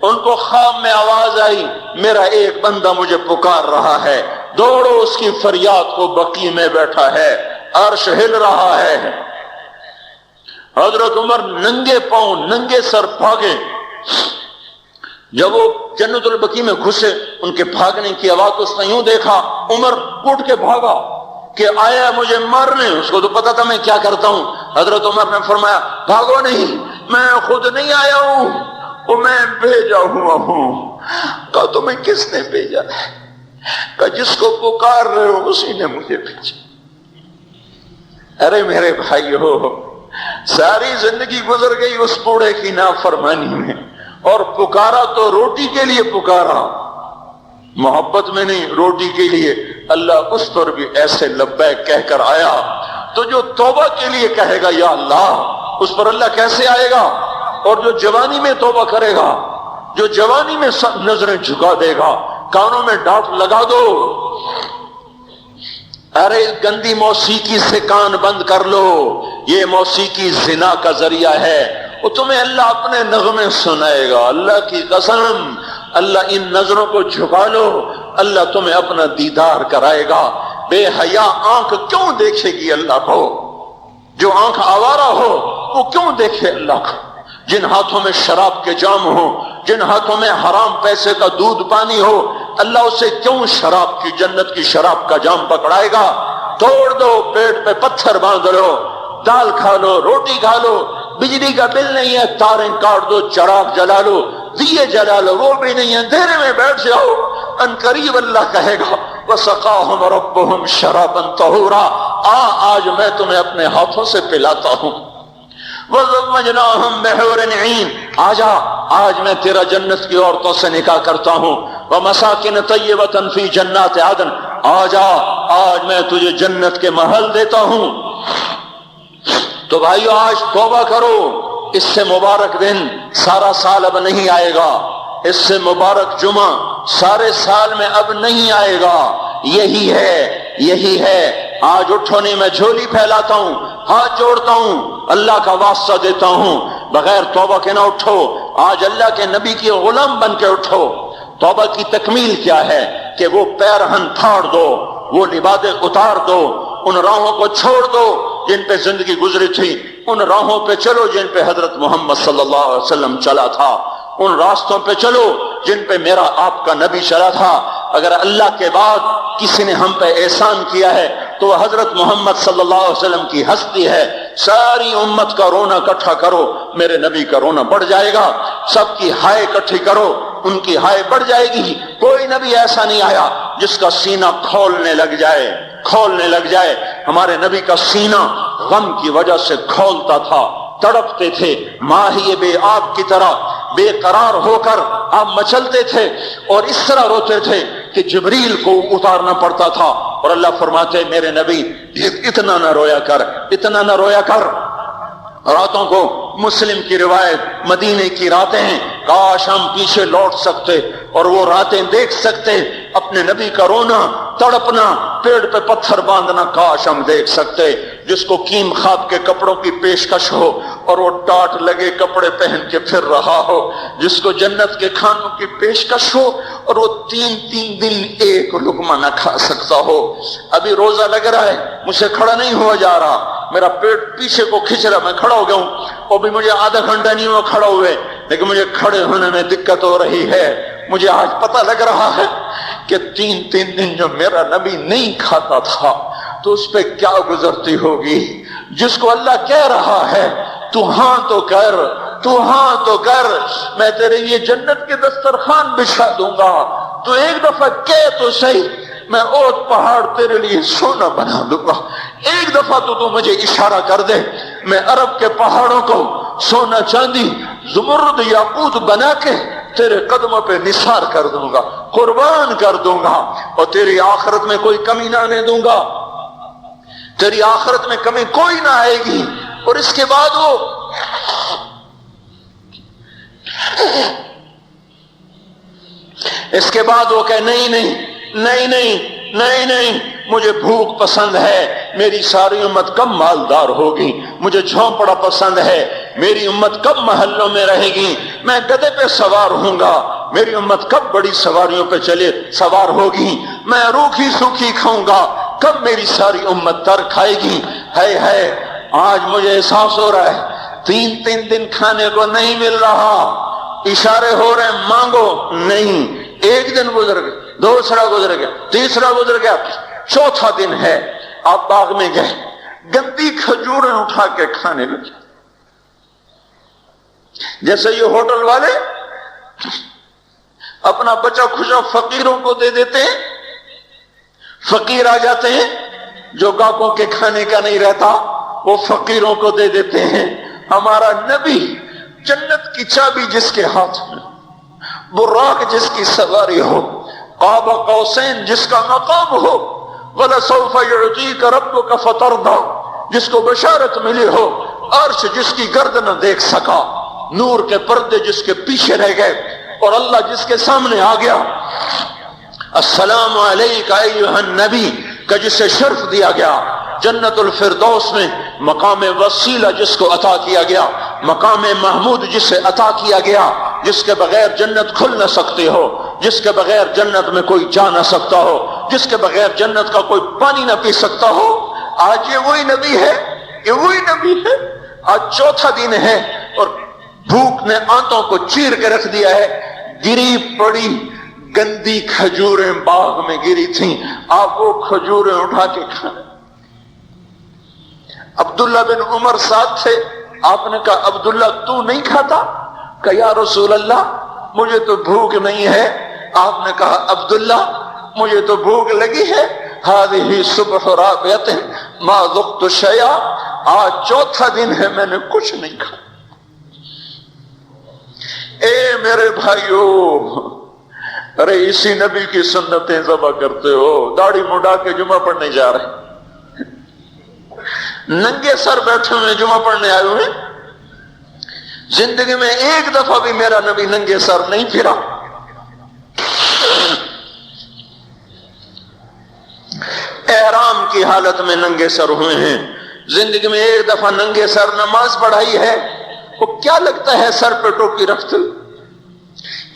Speaker 3: ان کو خواب میں آواز آئی میرا ایک بندہ مجھے پکار رہا ہے، دوڑو اس کی فریاد کو، بقیع میں بیٹھا ہے، عرش ہل رہا ہے. حضرت عمر ننگے پاؤں ننگے سر بھاگے. جب وہ جنت البقیع میں گھسے، ان کے بھاگنے کی آواز تو اس نے یوں دیکھا، عمر اٹھ کے بھاگا کہ آیا مجھے مارنے، اس کو تو پتا تھا میں کیا کرتا ہوں. حضرت عمر نے فرمایا بھاگو نہیں، میں خود نہیں آیا ہوں، وہ میں بھیجا ہوا ہوں. کہا تمہیں کس نے بھیجا؟ کہا جس کو پکار رہے ہو اسی نے مجھے بھیجا. ارے میرے بھائیو، ساری زندگی گزر گئی اس بوڑھے کی نافرمانی میں، اور پکارا تو روٹی کے لیے پکارا، محبت میں نہیں، روٹی کے لیے. اللہ اس پر بھی ایسے لبیک کہہ کر آیا. تو جو توبہ کے لیے کہے گا یا اللہ، اس پر اللہ کیسے آئے گا؟ اور جو جوانی میں توبہ کرے گا، جو جوانی میں نظریں جھکا دے گا، کانوں میں ڈانٹ لگا دو، ارے گندی موسیقی سے کان بند کر لو، یہ موسیقی زنا کا ذریعہ ہے، وہ تمہیں اللہ اپنے نغمے سنائے گا. اللہ کی قسم، اللہ ان نظروں کو جھکا لو، اللہ تمہیں اپنا دیدار کرائے گا. بے حیا آنکھ کیوں دیکھے گی اللہ کو؟ جو آنکھ آوارہ ہو وہ کیوں دیکھے اللہ کو؟ جن ہاتھوں میں شراب کے جام ہو، جن ہاتھوں میں حرام پیسے کا دودھ پانی ہو، اللہ اسے کیوں شراب کی، جنت کی شراب کا جام پکڑائے گا؟ توڑ دو، پیٹ پہ پتھر باندھ لو، دال کھا لو، روٹی کھا لو، بجلی کا بل نہیں ہے تاریں کاٹ دو، چراغ جلا لو، دیے جلا لو، وہ بھی نہیں ہے، اندھیرے میں بیٹھ جاؤ، ان قریب اللہ کہے گا وَسَقَاهُمْ رَبُّهُمْ شَرَابًا طَهُورًا، آج میں تمہیں اپنے ہاتھوں سے پلاتا ہوں. وَزَوَّجْنَاهُمْ بِحُورٍ عِينٍ، آج میں تیرا جنت کی عورتوں سے نکاح کرتا ہوں. وَمَسَاكِنَ طَيِّبَةً فِي جَنَّاتِ عَدْنٍ، آج میں تجھے جنت کے محل دیتا ہوں. تو بھائیو آج توبہ کرو،
Speaker 1: اس سے مبارک دن سارا سال اب نہیں آئے گا، اس سے مبارک جمعہ سارے سال میں اب نہیں آئے گا، یہی ہے، یہی ہے۔ آج اٹھو نہیں، میں جھولی پھیلاتا ہوں، ہاتھ جوڑتا ہوں، اللہ کا واسطہ دیتا ہوں، بغیر توبہ کے نہ اٹھو۔ آج اللہ کے نبی کی غلام بن کے اٹھو۔ توبہ کی تکمیل کیا ہے کہ وہ پیرہن پھاڑ دو، وہ لبادیں اتار دو، ان راہوں کو چھوڑ دو جن پہ زندگی گزری تھی، ان راہوں پہ چلو جن پہ حضرت محمد صلی اللہ علیہ وسلم چلا تھا، ان راستوں پہ چلو جن پہ میرا آپ کا نبی چلا تھا۔ اگر اللہ کے بعد کسی نے ہم پہ احسان کیا ہے تو وہ حضرت محمد صلی اللہ علیہ وسلم کی ہستی ہے۔ ساری امت کا رونا اکٹھا کرو، میرے نبی کا رونا بڑھ جائے گا۔ سب کی ہائے اکٹھی کرو، ان کی ہائے بڑھ جائے گی۔ کوئی نبی ایسا نہیں آیا جس کا سینہ کھولنے لگ جائے، کھولنے لگ جائے۔ ہمارے نبی کا سینہ غم کی وجہ سے کھولتا تھا، تڑپتے تھے، ماہی بے آب کی طرح بے قرار ہو کر آپ مچلتے تھے، اور اس طرح روتے تھے کہ جبریل کو اتارنا پڑتا تھا۔ اور اللہ فرماتے میرے نبی اتنا نہ رویا کر، اتنا نہ رویا کر۔ راتوں کو مسلم کی روایت، مدینے کی راتیں ہیں، کاش ہم پیچھے لوٹ سکتے اور وہ راتیں دیکھ سکتے، اپنے نبی کا رونا، تڑپنا، پیڑ پہ پتھر باندھنا کاش ہم دیکھ سکتے۔ جس کو کیم خواب کے کپڑوں کی پیشکش ہو اور وہ ٹاٹ لگے کپڑے پہن کے پھر رہا ہو، جس کو جنت کے کھانوں کی پیشکش ہو اور وہ تین دن ایک لقمہ نہ کھا سکتا ہو۔ ابھی روزہ لگ رہا ہے، مجھ سے کھڑا نہیں ہوا جا رہا، میرا پیٹ پیچھے کو کھچ رہا، میں کھڑا ہو گیا ہوں، اور بھی مجھے آدھا گھنٹہ نہیں ہوا کھڑا ہوئے، لیکن مجھے کھڑے ہونے میں دقت ہو رہی ہے۔ مجھے آج پتہ لگ رہا ہے کہ تین دن جو میرا نبی نہیں کھاتا تھا تو اس پہ کیا گزرتی ہوگی۔ جس کو اللہ کہہ رہا ہے تو ہاں تو کر، تو ہاں تو کر، میں تیرے لیے جنت کے دسترخوان بچھا دوں گا، تو ایک دفعہ کہہ تو صحیح، میں اوت پہاڑ تیرے لیے سونا بنا دوں گا۔ ایک دفعہ تو مجھے اشارہ کر دے، میں عرب کے پہاڑوں کو سونا چاندی زمرد یاقوت بنا کے تیرے قدموں پہ نثار کر دوں گا، قربان کر دوں گا، اور تیری آخرت میں کوئی کمی نہ آنے دوں گا، تیری آخرت میں کمی کوئی نہ آئے گی۔ اور اس کے بعد وہ کہ نہیں، مجھے بھوک پسند ہے، میری ساری امت کب مالدار ہوگی، مجھے جھونپڑا پسند ہے، میری امت کب محلوں میں رہے گی، میں گدھے پہ سوار ہوں گا، میری امت کب بڑی سواریوں پہ سوار ہوگی، میں روکھی سوکھی کھاؤں گا، کب میری ساری امت تر کھائے گی۔ ہے آج مجھے احساس ہو رہا ہے تین دن کھانے کو نہیں مل رہا، اشارے ہو رہے ہیں مانگو، نہیں۔ ایک دن گزر گیا، دوسرا گزر گیا، تیسرا گزر گیا، چوتھا دن ہے، آپ باغ میں گئے، گندی کھجوریں اٹھا کے کھانے لگے، جیسے یہ ہوٹل والے اپنا بچا کھچا فقیروں کو دے دیتے ہیں، فقیر آ جاتے ہیں، جو گاہکوں کے کھانے کا نہیں رہتا وہ فقیروں کو دے دیتے ہیں۔ ہمارا نبی جنت کی چابی جس کے ہاتھ میں، براق جس کی سواری ہو، قاب قوسین جس کا مقام ہو، وَلَسَوْفَ يُعْطِيكَ رَبُّكَ فَتَرْضَىٰ جس کو بشارت ملی ہو، عرش جس کی گرد نہ دیکھ سکا، نور کے پردے جس کے پیچھے رہ گئے، اور اللہ جس کے سامنے آ گیا، السلام علیکہ ایھا النبی کا جسے شرف دیا گیا، جنت الفردوس میں مقام وسیلہ جس کو عطا کیا گیا، مقام محمود جسے عطا کیا گیا، جس کے بغیر جنت کھل نہ سکتی ہو، جس کے بغیر جنت میں کوئی جا نہ سکتا ہو، جس کے بغیر جنت کا کوئی پانی نہ پی سکتا ہو۔ آج یہ وہی نبی ہے، یہ وہی نبی ہے۔ آج چوتھا دن ہے اور بھوک نے آنتوں کو چیر کے رکھ دیا ہے، گری پڑی گندی کھجوریں باغ میں گری تھیں، آپ وہ کھجوریں اٹھا کے کھائیں۔ عبداللہ بن عمر ساتھ تھے، آپ نے کہا عبداللہ تو نہیں کھاتا؟ کہ یا رسول اللہ مجھے تو بھوک نہیں ہے۔ آپ نے کہا عبداللہ مجھے تو بھوک لگی ہے، هذه صبح رابعۃ ما ذقت شیئا، آج چوتھا دن ہے میں نے کچھ نہیں کھایا۔ اے میرے بھائیو، ارے اسی نبی کی سنتیں ذبح کرتے ہو، داڑھی مڈا کے جمعہ پڑھنے جا رہے، ننگے سر بیٹھے ہوئے جمعہ پڑھنے آئے ہوئے،
Speaker 3: زندگی میں ایک دفعہ بھی میرا نبی ننگے سر نہیں پھرا. احرام کی حالت میں ننگے سر ہوئے ہیں. زندگی میں ایک دفعہ ننگے سر نماز پڑھائی ہے. وہ کیا لگتا ہے سر پہ ٹوپی رکھتے ہوئے؟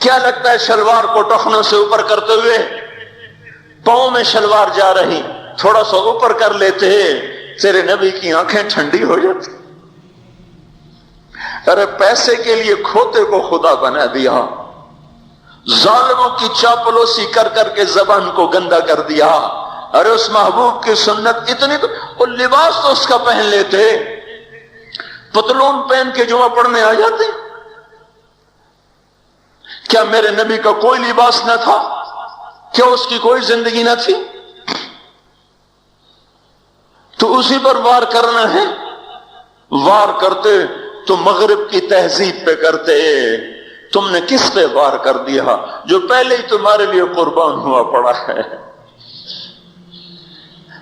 Speaker 3: کیا لگتا ہے شلوار کو ٹخنوں سے اوپر کرتے ہوئے؟ پاؤں میں شلوار جا رہی، تھوڑا سا اوپر کر لیتے تیرے نبی کی آنکھیں ٹھنڈی ہو جاتی. ارے پیسے کے لیے کھوتے کو خدا بنا دیا، ظالموں کی چاپلوسی کر کر کے زبان کو گندا کر دیا. ارے اس محبوب کی سنت اتنی تو وہ لباس تو اس کا پہن لیتے، پتلون پہن کے جمعہ پڑھنے آ جاتے. کیا میرے نبی کا کوئی لباس نہ تھا؟ کیا اس کی کوئی زندگی نہ تھی؟ تو اسی پر وار کرنا ہے. وار کرتے تو مغرب کی تہذیب پہ کرتے. تم نے کس پہ وار کر دیا جو پہلے ہی تمہارے لیے قربان ہوا پڑا ہے؟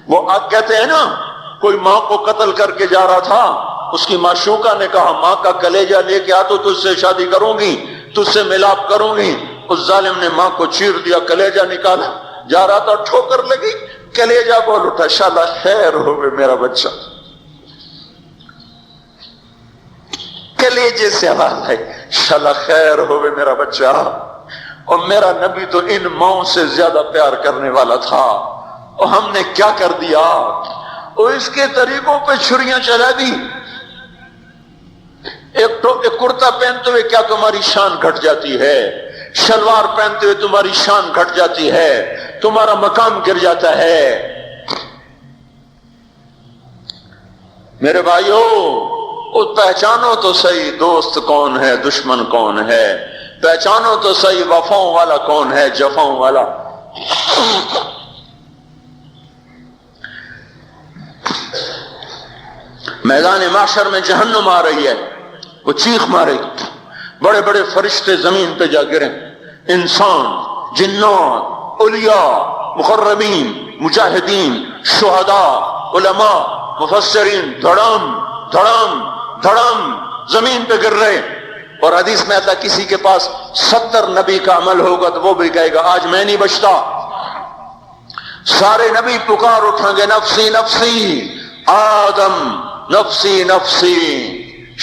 Speaker 3: وہ آپ کہتے ہیں نا، کوئی ماں کو قتل کر کے جا رہا تھا، اس کی معشوقہ نے کہا ماں کا کلیجہ لے کے آ تو تجھ سے شادی کروں گی، تجھ سے ملاپ کروں گی. اس ظالم نے ماں کو چیر دیا، کلیجہ نکالا، جا رہا تھا ٹھوکر لگی، کلیجہ بول اٹھا. شالا خیر ہوئے میرا بچہ. کلیجے سے آواز ہے، شالا خیر ہوئے میرا بچہ. اور میرا نبی تو ان ماؤں سے زیادہ پیار کرنے والا تھا، اور ہم نے کیا کر دیا؟ اور اس کے طریقوں پہ چھریاں چلا دی. ایک کرتا پہنتے ہوئے کیا تمہاری شان گھٹ جاتی ہے؟ شلوار پہنتے ہوئے تمہاری شان گھٹ جاتی ہے، تمہارا مقام گر جاتا ہے. میرے بھائیو، پہچانو تو صحیح دوست کون ہے، دشمن کون ہے. پہچانو تو صحیح وفاؤں والا کون ہے، جفاؤں والا. میدان محشر میں جہنم آ رہی ہے، وہ چیخ مارے گی، بڑے بڑے فرشتے زمین پہ جا گریں، انسان، جنات، اولیاء، مقربین، مجاہدین، شہداء، علماء، مفسرین، دھڑام دھڑام دھڑام زمین پہ گر رہے. اور حدیث میں آتا کسی کے پاس 70 نبی کا عمل ہوگا تو وہ بھی کہے گا آج میں نہیں بچتا. سارے نبی پکار اٹھیں گے نفسی نفسی، آدم نفسی نفسی،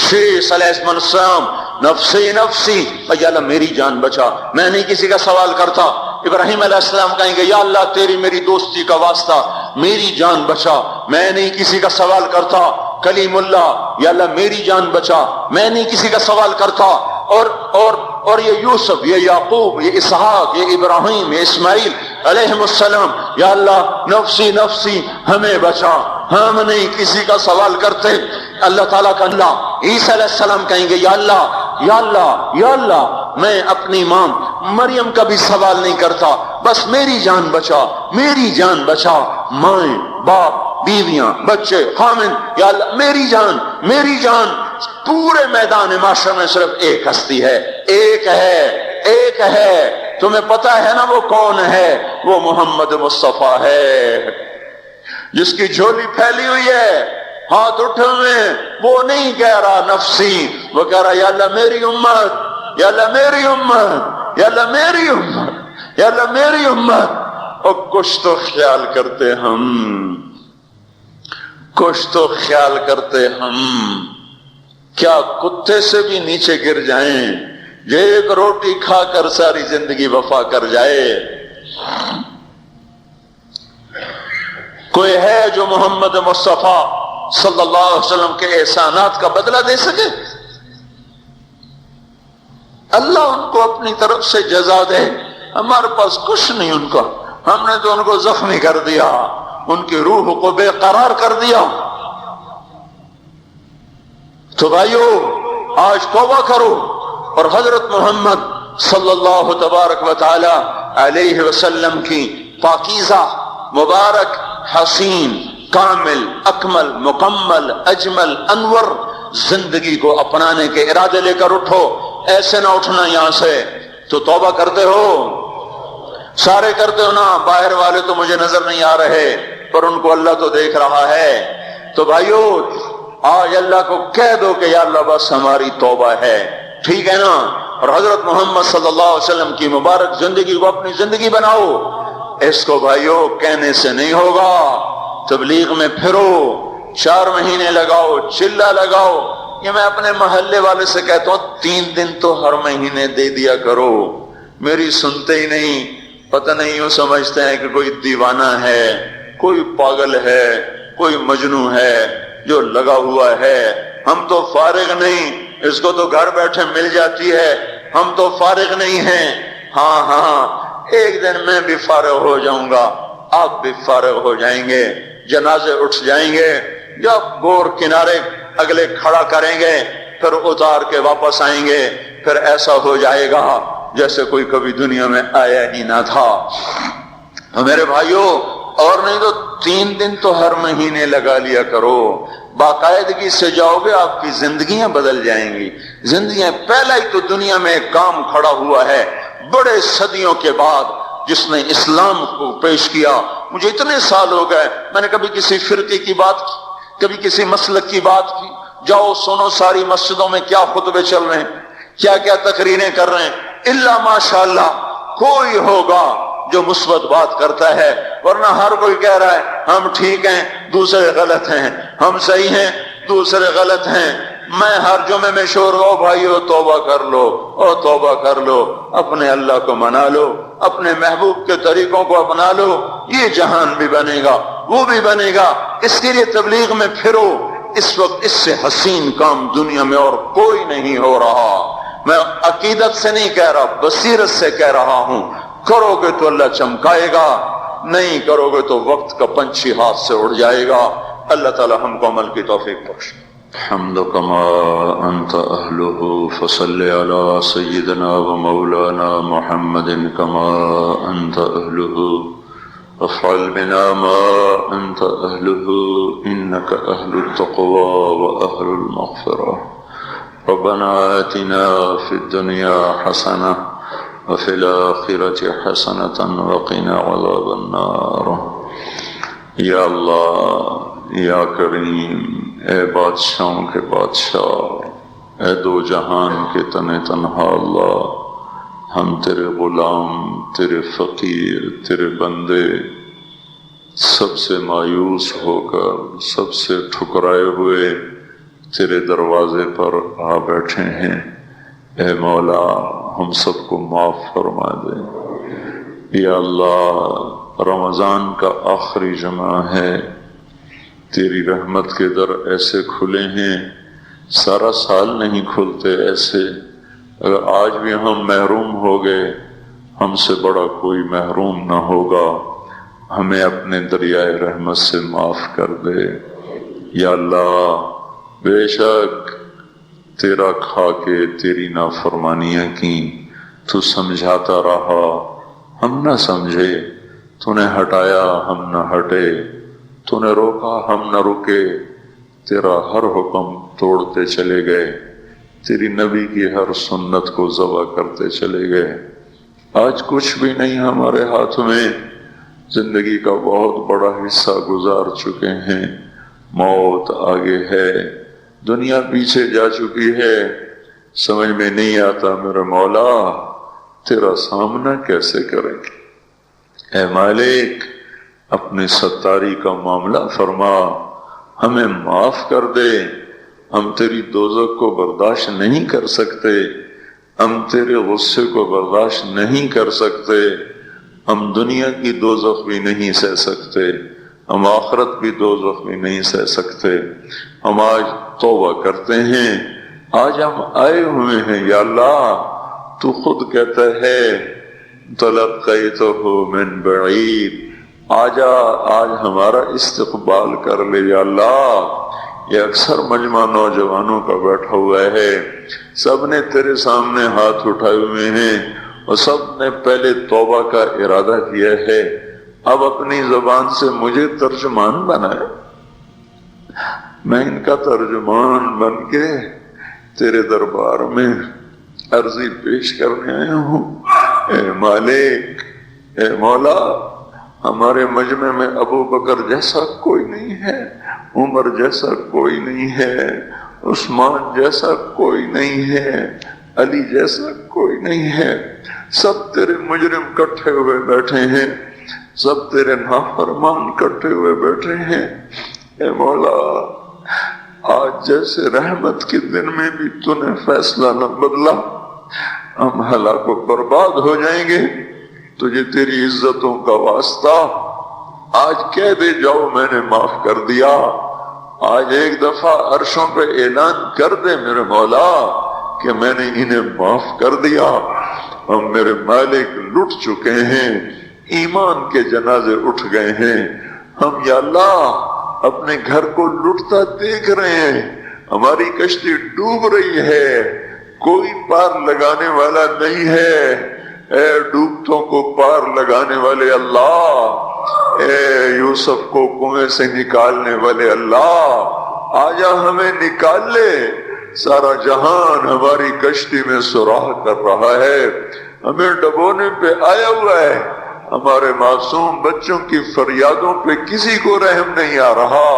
Speaker 3: شیس علیہ السلام نفسی نفسی، یا اللہ میری جان بچا، میں نہیں کسی کا سوال کرتا. ابراہیم علیہ السلام کہیں گے یا اللہ تیری میری دوستی کا واسطہ میری جان بچا، میں نہیں کسی کا سوال کرتا. کلیم اللہ، یا اللہ میری جان بچا، میں نہیں کسی کا سوال کرتا. اور یہ یوسف، یہ یعقوب، یہ اسحاق، یہ ابراہیم، یہ اسماعیل علیہ السلام، یا اللہ نفسی نفسی ہمیں بچا، ہم نہیں کسی کا سوال کرتے. اللہ تعالیٰ کا اللہ عیسیٰ علیہ السلام کہیں گے یا اللہ یا اللہ یا اللہ میں اپنی ماں مریم کا بھی سوال نہیں کرتا، بس میری جان بچا، میری جان بچا. مائیں، باپ، بیویاں، بچے، خامن، یا اللہ میری جان میری جان. پورے میدان معاشرے میں صرف ایک ہستی ہے، ایک ہے، ایک ہے. تمہیں پتا ہے نا وہ کون ہے؟ وہ محمد مصطفیٰ ہے، جس کی جھولی پھیلی ہوئی ہے، ہاتھ اٹھے ہوئے. وہ نہیں کہہ رہا نفسی، وہ کہہ رہا یا اللہ میری امت، یا اللہ میری امت، یا اللہ میری امت، یا اللہ میری امت. اور کچھ تو خیال کرتے ہم، کچھ تو خیال کرتے ہم. کیا کتے سے بھی نیچے گر جائیں جو ایک روٹی کھا کر ساری زندگی وفا کر جائے؟ کوئی ہے جو محمد مصطفیٰ صلی اللہ علیہ وسلم کے احسانات کا بدلہ دے سکے؟ اللہ ان کو اپنی طرف سے جزا دے. ہمارے پاس کچھ نہیں ان کا، ہم نے تو ان کو زخمی کر دیا، ان کی روح کو بے قرار کر دیا. تو بھائیو آج توبہ کرو اور حضرت محمد صلی اللہ تبارک و تعالی علیہ وسلم کی پاکیزہ، مبارک، حسین، کامل، اکمل، مکمل، اجمل، انور زندگی کو اپنانے کے ارادے لے کر اٹھو. ایسے نہ اٹھنا یہاں سے. تو توبہ کرتے ہو؟ سارے کرتے ہو نا؟ باہر والے تو مجھے نظر نہیں آ رہے، پر ان کو اللہ تو دیکھ رہا ہے. تو بھائیو آج اللہ کو کہہ دو کہ یا اللہ بس ہماری توبہ ہے، ٹھیک ہے نا؟ اور حضرت محمد صلی اللہ علیہ وسلم کی مبارک زندگی کو اپنی زندگی بناؤ۔ اس کو بھائیو کہنے سے نہیں ہوگا، تبلیغ میں پھرو، 4 مہینے لگاؤ، چلہ لگاؤ۔ یہ میں اپنے محلے والے سے کہتا ہوں 3 دن تو ہر مہینے دے دیا کرو، میری سنتے ہی نہیں، پتہ نہیں یوں سمجھتے ہیں کہ کوئی دیوانہ ہے، کوئی پاگل ہے، کوئی مجنون ہے جو لگا ہوا ہے۔ ہم تو فارغ نہیں، اس کو تو گھر بیٹھے مل جاتی ہے، ہم تو فارغ نہیں ہیں۔ ہاں ہاں، ایک دن میں بھی فارغ ہو جاؤں گا، آپ بھی فارغ ہو جائیں گے، جنازے اٹھ جائیں گے، جب گور کنارے اگلے کھڑا کریں گے پھر اتار کے واپس آئیں گے، پھر ایسا ہو جائے گا جیسے کوئی کبھی دنیا میں آیا ہی نہ تھا۔ میرے بھائیوں، اور نہیں تو 3 دن تو ہر مہینے لگا لیا کرو، باقاعدگی سے جاؤ گے، آپ کی زندگیاں بدل جائیں گی۔ زندگیاں، پہلا ہی تو دنیا میں ایک کام کھڑا ہوا ہے بڑے صدیوں کے بعد جس نے اسلام کو پیش کیا۔ مجھے اتنے سال ہو گئے، میں نے کبھی کسی فرقے کی بات کی، کبھی کسی مسلک کی بات کی؟ جاؤ سنو ساری مسجدوں میں کیا خطبے چل رہے ہیں، کیا کیا تقریریں کر رہے ہیں، الا ماشاءاللہ کوئی ہوگا جو مثبت بات کرتا ہے، ورنہ ہر کوئی کہہ رہا ہے ہم ٹھیک ہیں دوسرے غلط ہیں، ہم صحیح ہیں دوسرے غلط ہیں۔ میں ہر جمعے میں شور ہو بھائیو توبہ کر لو، او توبہ کر لو، اپنے اللہ کو منا لو، اپنے محبوب کے طریقوں کو اپنا لو، یہ جہان بھی بنے گا، وہ بھی بنے گا۔ اس کے لیے تبلیغ میں پھرو۔ اس وقت اس سے حسین کام دنیا میں اور کوئی نہیں ہو رہا۔ میں عقیدت سے نہیں کہہ رہا، بصیرت سے کہہ رہا ہوں۔ کرو گے تو اللہ چمکائے گا، نہیں کرو گے تو وقت کا پنچھی ہاتھ سے اڑ جائے گا۔ اللہ تعالی ہم کو عمل کی توفیق بخشے۔
Speaker 1: الحمد كما أنت أهله فصل على سيدنا ومولانا محمد كما أنت أهله وافعل بنا ما أنت أهله إنك أهل التقوى وأهل المغفرة ربنا آتنا في الدنيا حسنة وفي الآخرة حسنة وقنا عذاب النار۔ یا اللہ، یا کریم، اے بادشاہوں کے بادشاہ، اے دو جہان کے تن تنہا اللہ، ہم تیرے غلام، تیرے فقیر، تیرے بندے سب سے مایوس ہو کر، سب سے ٹھکرائے ہوئے تیرے دروازے پر آ بیٹھے ہیں۔ اے مولا، ہم سب کو معاف فرما دے۔ یا اللہ، رمضان کا آخری جمعہ ہے، تیری رحمت کے در ایسے کھلے ہیں، سارا سال نہیں کھلتے ایسے۔ اگر آج بھی ہم محروم ہو گئے، ہم سے بڑا کوئی محروم نہ ہوگا۔ ہمیں اپنے دریائے رحمت سے معاف کر دے۔ یا اللہ، بے شک تیرا کھا کے تیری نافرمانیاں کی، تو سمجھاتا رہا، ہم نہ سمجھے، تو نے ہٹایا ہم نہ ہٹے، تو نے روکا ہم نہ رکے، تیرا ہر حکم توڑتے چلے گئے، تیری نبی کی ہر سنت کو ذبح کرتے چلے گئے۔ آج کچھ بھی نہیں ہمارے ہاتھ میں، زندگی کا بہت بڑا حصہ گزار چکے ہیں، موت آگے ہے، دنیا پیچھے جا چکی ہے۔ سمجھ میں نہیں آتا میرے مولا تیرا سامنا کیسے کریں گے۔ اے مالک، اپنی ستاری کا معاملہ فرما، ہمیں معاف کر دے۔ ہم تیری دوزخ کو برداشت نہیں کر سکتے، ہم تیرے غصے کو برداشت نہیں کر سکتے، ہم دنیا کی دوزخ بھی نہیں سہ سکتے، ہم آخرت بھی دوزخ بھی نہیں سہ سکتے۔ ہم آج توبہ کرتے ہیں، آج ہم آئے ہوئے ہیں۔ یا اللہ، تو خود کہتا ہے تلقیتہ من بعید، آجا آج ہمارا استقبال کر لے۔ یا اللہ، یہ اکثر مجمع نوجوانوں کا بیٹھا ہوا ہے، سب نے تیرے سامنے ہاتھ اٹھائے ہوئے ہیں اور سب نے پہلے توبہ کا ارادہ کیا ہے۔ اب اپنی زبان سے مجھے ترجمان بنائے، میں ان کا ترجمان بن کے تیرے دربار میں عرضی پیش کرنے آیا ہوں۔ اے مالک، اے مولا، ہمارے مجمع میں ابو بکر جیسا کوئی نہیں ہے،
Speaker 3: عمر جیسا کوئی نہیں ہے، عثمان جیسا کوئی نہیں ہے، علی جیسا کوئی نہیں ہے، سب تیرے مجرم کٹھے ہوئے بیٹھے ہیں، سب تیرے نافرمان کٹھے ہوئے بیٹھے ہیں۔ اے مولا، آج جیسے رحمت کے دن میں بھی تو نے فیصلہ نہ بدلا، ہم ہلاک و برباد ہو جائیں گے۔ تجھے تیری عزتوں کا واسطہ آج کہہ دے جاؤ میں نے معاف کر دیا۔ آج ایک دفعہ عرشوں پہ اعلان کر دے میرے مولا کہ میں نے انہیں معاف کر دیا۔ ہم میرے مالک لٹ چکے ہیں، ایمان کے جنازے اٹھ گئے ہیں، ہم یا اللہ اپنے گھر کو لٹتا دیکھ رہے ہیں، ہماری کشتی ڈوب رہی ہے، کوئی پار لگانے والا نہیں ہے۔ اے ڈوبتوں کو پار لگانے والے اللہ، اے یوسف کو کنویں سے نکالنے والے اللہ، آجا ہمیں نکال لے۔ سارا جہان ہماری کشتی میں سراغ کر رہا ہے، ہمیں ڈبونے پہ آیا ہوا ہے، ہمارے معصوم بچوں کی فریادوں پہ کسی کو رحم نہیں آ رہا،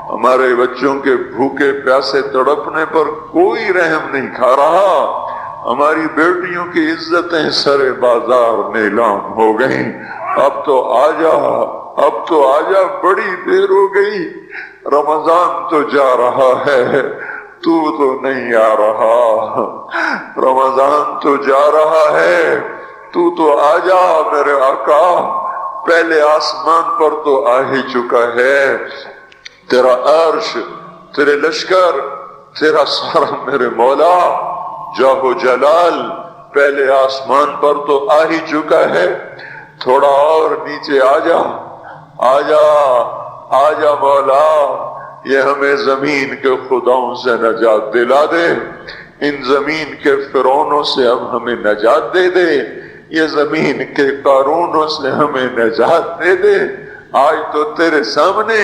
Speaker 3: ہمارے بچوں کے بھوکے پیاسے تڑپنے پر کوئی رحم نہیں کھا رہا، ہماری بیٹیوں کی عزتیں سر بازار نیلام ہو گئیں۔ اب تو آجا، اب تو آجا، بڑی دیر ہو گئی، رمضان تو جا رہا ہے، تو نہیں آ رہا، رمضان تو جا رہا ہے، تو آجا میرے آقا۔ پہلے آسمان پر تو آ ہی چکا ہے، تیرا عرش، تیرے لشکر، تیرا سارا میرے مولا جاہ و جلال پہلے آسمان پر تو آ ہی چکا ہے، تھوڑا اور نیچے آجا، آجا، آجا مولا، یہ ہمیں زمین کے خداؤں سے نجات دلا دے، ان زمین کے فرعونوں سے اب ہمیں نجات دے دے، یہ زمین کے قارونوں سے ہمیں نجات دے دے۔ آج تو تیرے سامنے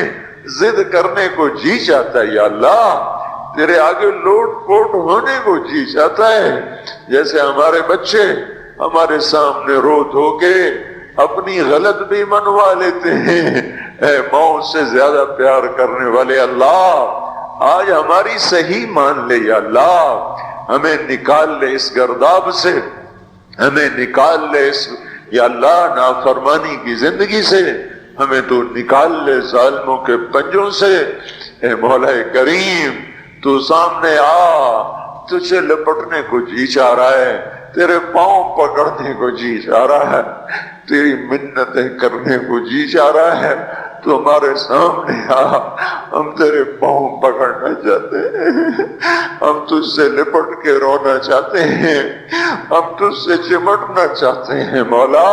Speaker 3: ضد کرنے کو جی چاہتا ہے یا اللہ، تیرے آگے لوٹ پوٹ ہونے کو جی چاہتا ہے، جیسے ہمارے بچے ہمارے سامنے رو دھو کے اپنی غلط بھی منوا لیتے ہیں۔ اے ماؤں سے زیادہ پیار کرنے والے اللہ، آج ہماری صحیح مان لے یا اللہ، ہمیں نکال لے اس گرداب سے، ہمیں نکال لے اس یا اللہ نافرمانی کی زندگی سے، ہمیں تو نکال لے ظالموں کے پنجوں سے۔ اے مولا کریم، تو سامنے آ، تجھے لپٹنے کو جی چاہ رہا ہے، تیرے پاؤں پکڑنے کو جی چاہ رہا ہے، تیری منتیں کرنے کو جی چاہ رہا ہے، تو ہمارے سامنے آ، ہم تیرے پاؤں پکڑنا چاہتے ہیں، ہم تجھ سے لپٹ کے رونا چاہتے ہیں، ہم تجھ سے چمٹنا چاہتے ہیں مولا،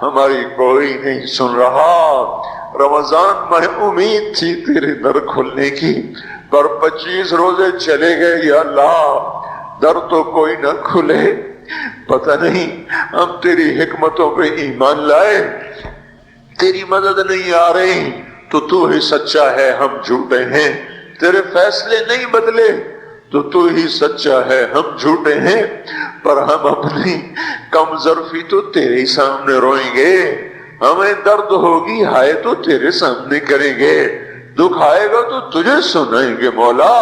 Speaker 3: ہماری کوئی نہیں سن رہا۔ رمضان میں امید تھی تیرے در کھلنے کی، پر 25 روزے چلے گئے یا اللہ، در تو کوئی نہ کھلے۔ پتہ نہیں ہم تیری حکمتوں پہ ایمان لائے، تیری مدد نہیں آ رہی تو ہی سچا ہے، ہم جھوٹے ہیں، تیرے فیصلے نہیں بدلے تو ہی سچا ہے، ہم جھوٹے ہیں، پر ہم اپنی کم ظرفی تو تیرے ہی سامنے روئیں گے، ہمیں درد ہوگی ہائے تو تیرے سامنے کریں گے، دکھ آئے گا تو تجھے سنائیں گے مولا،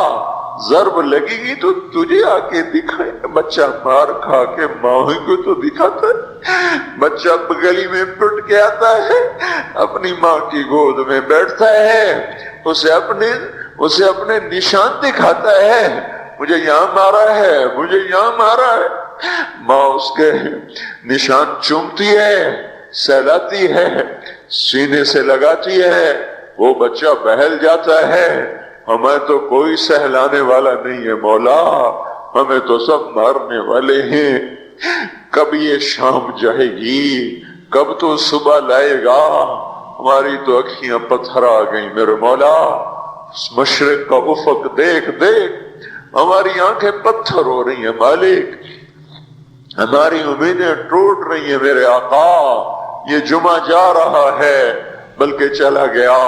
Speaker 3: ضرب لگے گی تو تجھے آ کے دکھائیں گے۔ بچہ مار کھا کے ماں کو تو دکھاتا ہے، بچہ گلی میں پٹ کے آتا ہے، اپنی ماں کی گود میں بیٹھتا ہے، اسے اپنے نشان دکھاتا ہے، مجھے یہاں مارا ہے، مجھے یہاں مارا ہے، ماں اس کے نشان چومتی ہے، سہلاتی ہے، سینے سے لگاتی ہے، وہ بچہ بہل جاتا ہے۔ ہمیں تو کوئی سہلانے والا نہیں ہے مولا، ہمیں تو سب مارنے والے ہیں۔ کب یہ شام جائے گی، کب تو صبح لائے گا؟ ہماری تو اکھیاں پتھر آ گئیں میرے مولا، مشرق کا افق دیکھ دیکھ ہماری آنکھیں پتھر ہو رہی ہیں مالک، ہماری امیدیں ٹوٹ رہی ہیں میرے آقا۔ یہ جمعہ جا رہا ہے بلکہ چلا گیا،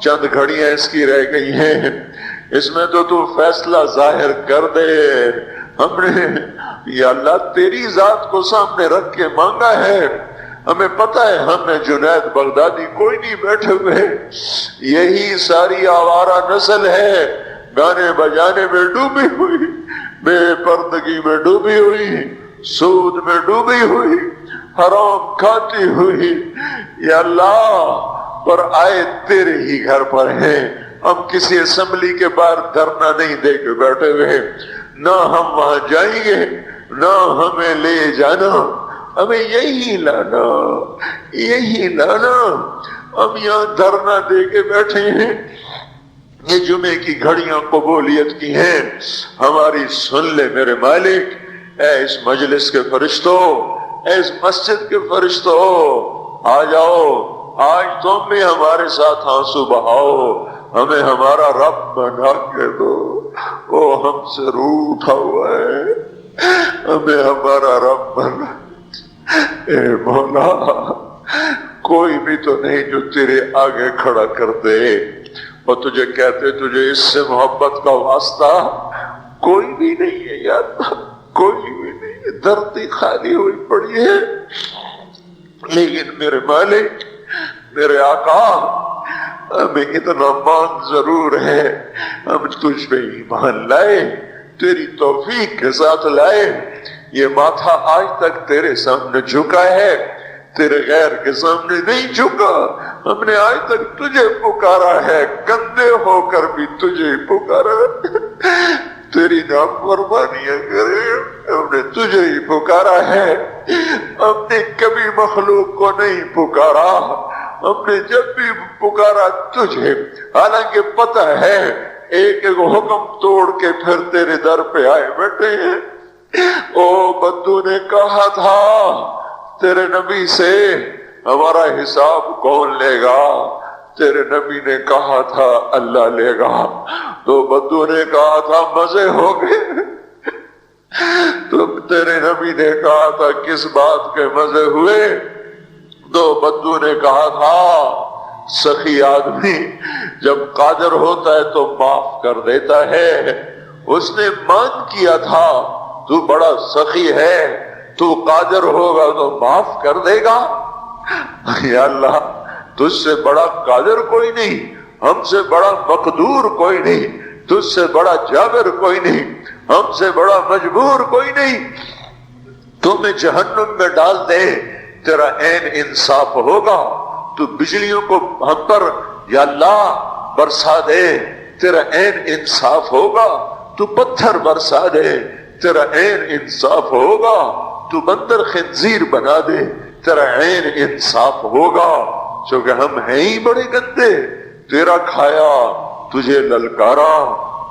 Speaker 3: چند گھڑیاں اس کی رہ گئی ہیں، اس میں تو فیصلہ ظاہر کر دے۔ ہم نے یا اللہ تیری ذات کو سامنے رکھ کے مانگا ہے، ہمیں پتہ ہے ہم میں جنید بغدادی کوئی نہیں بیٹھے ہوئے، یہی ساری آوارہ نسل ہے، گانے بجانے میں ڈوبی ہوئی، بے پردگی میں ڈوبی ہوئی، سود میں ڈوبی ہوئی، حرام کھاتی ہوئی۔ یا اللہ، پر آئے تیرے ہی گھر پر ہیں، ہم کسی اسمبلی کے باہر دھرنا نہیں دے کے بیٹھے ہوئے، نہ ہم وہاں جائیں گے نہ ہمیں لے جانا، ہمیں یہی لانا یہی لانا، ہم یہاں دھرنا دے کے بیٹھے ہیں۔ یہ جمعے کی گھڑیاں قبولیت کی ہیں، ہماری سن لے میرے مالک۔ اے اس مجلس کے فرشتوں، اے اس مسجد کے فرشتوں، آ جاؤ، آج تم بھی ہمارے ساتھ آنسو بہاؤ، ہمیں ہمارا رب بنا کے دو، وہ ہم سے روٹھا ہوا ہے، ہمیں ہمارا رب بنا۔ اے مولا، کوئی بھی تو نہیں جو تیرے آگے کھڑا کر دے اور تجھے کہتے تجھے اس سے محبت کا واسطہ، کوئی بھی نہیں ہے یار، کوئی بھی نہیں ہے، دھرتی خالی ہوئی پڑی ہے۔ لیکن میرے مالک، میرے آقا، ہمیں اتنا مان ضرور ہے، ہم تجھ پہ ایمان لائے، تیری توفیق کے ساتھ لائے، یہ ماتھا آج تک تیرے سامنے جھکا ہے، تیرے غیر کے سامنے نہیں جھکا، ہم نے آج تک تجھے پکارا ہے، گندے ہو کر بھی تجھے پکارا، تیری نافرمانیاں کرے ہم نے تجھے ہی پکارا ہے، ہم نے کبھی مخلوق کو نہیں پکارا، ہم نے جب بھی پکارا تجھے، حالانکہ پتہ ہے ایک ایک حکم توڑ کے پھر تیرے در پہ آئے بیٹھے ہیں۔ او بدو نے کہا تھا تیرے نبی سے ہمارا حساب کون لے گا، تیرے نبی نے کہا تھا اللہ لے گا، تو بدو نے کہا تھا مزے ہو گئے، تو تیرے نبی نے کہا تھا کس بات کے مزے ہوئے، تو بدو نے کہا تھا سخی آدمی جب قادر ہوتا ہے تو معاف کر دیتا ہے، اس نے مان کیا تھا تو بڑا سخی ہے، تو قادر ہوگا تو معاف کر دے گا۔ یا اللہ، تجھ سے بڑا قادر کوئی نہیں، ہم سے بڑا مقدور کوئی نہیں، تجھ سے بڑا جابر کوئی نہیں، ہم سے بڑا مجبور کوئی نہیں، تمہیں جہنم میں ڈال دے تیرا عین انصاف ہوگا، تو بجلیوں کو ہم پر یا اللہ برسا دے تیرا عین انصاف ہوگا، تو پتھر برسا دے تیرا عین انصاف ہوگا، تو بندر خنزیر بنا دے تیرا عین انصاف ہوگا، چونکہ ہم ہیں ہی بڑے گندے، تیرا کھایا، تجھے للکارا،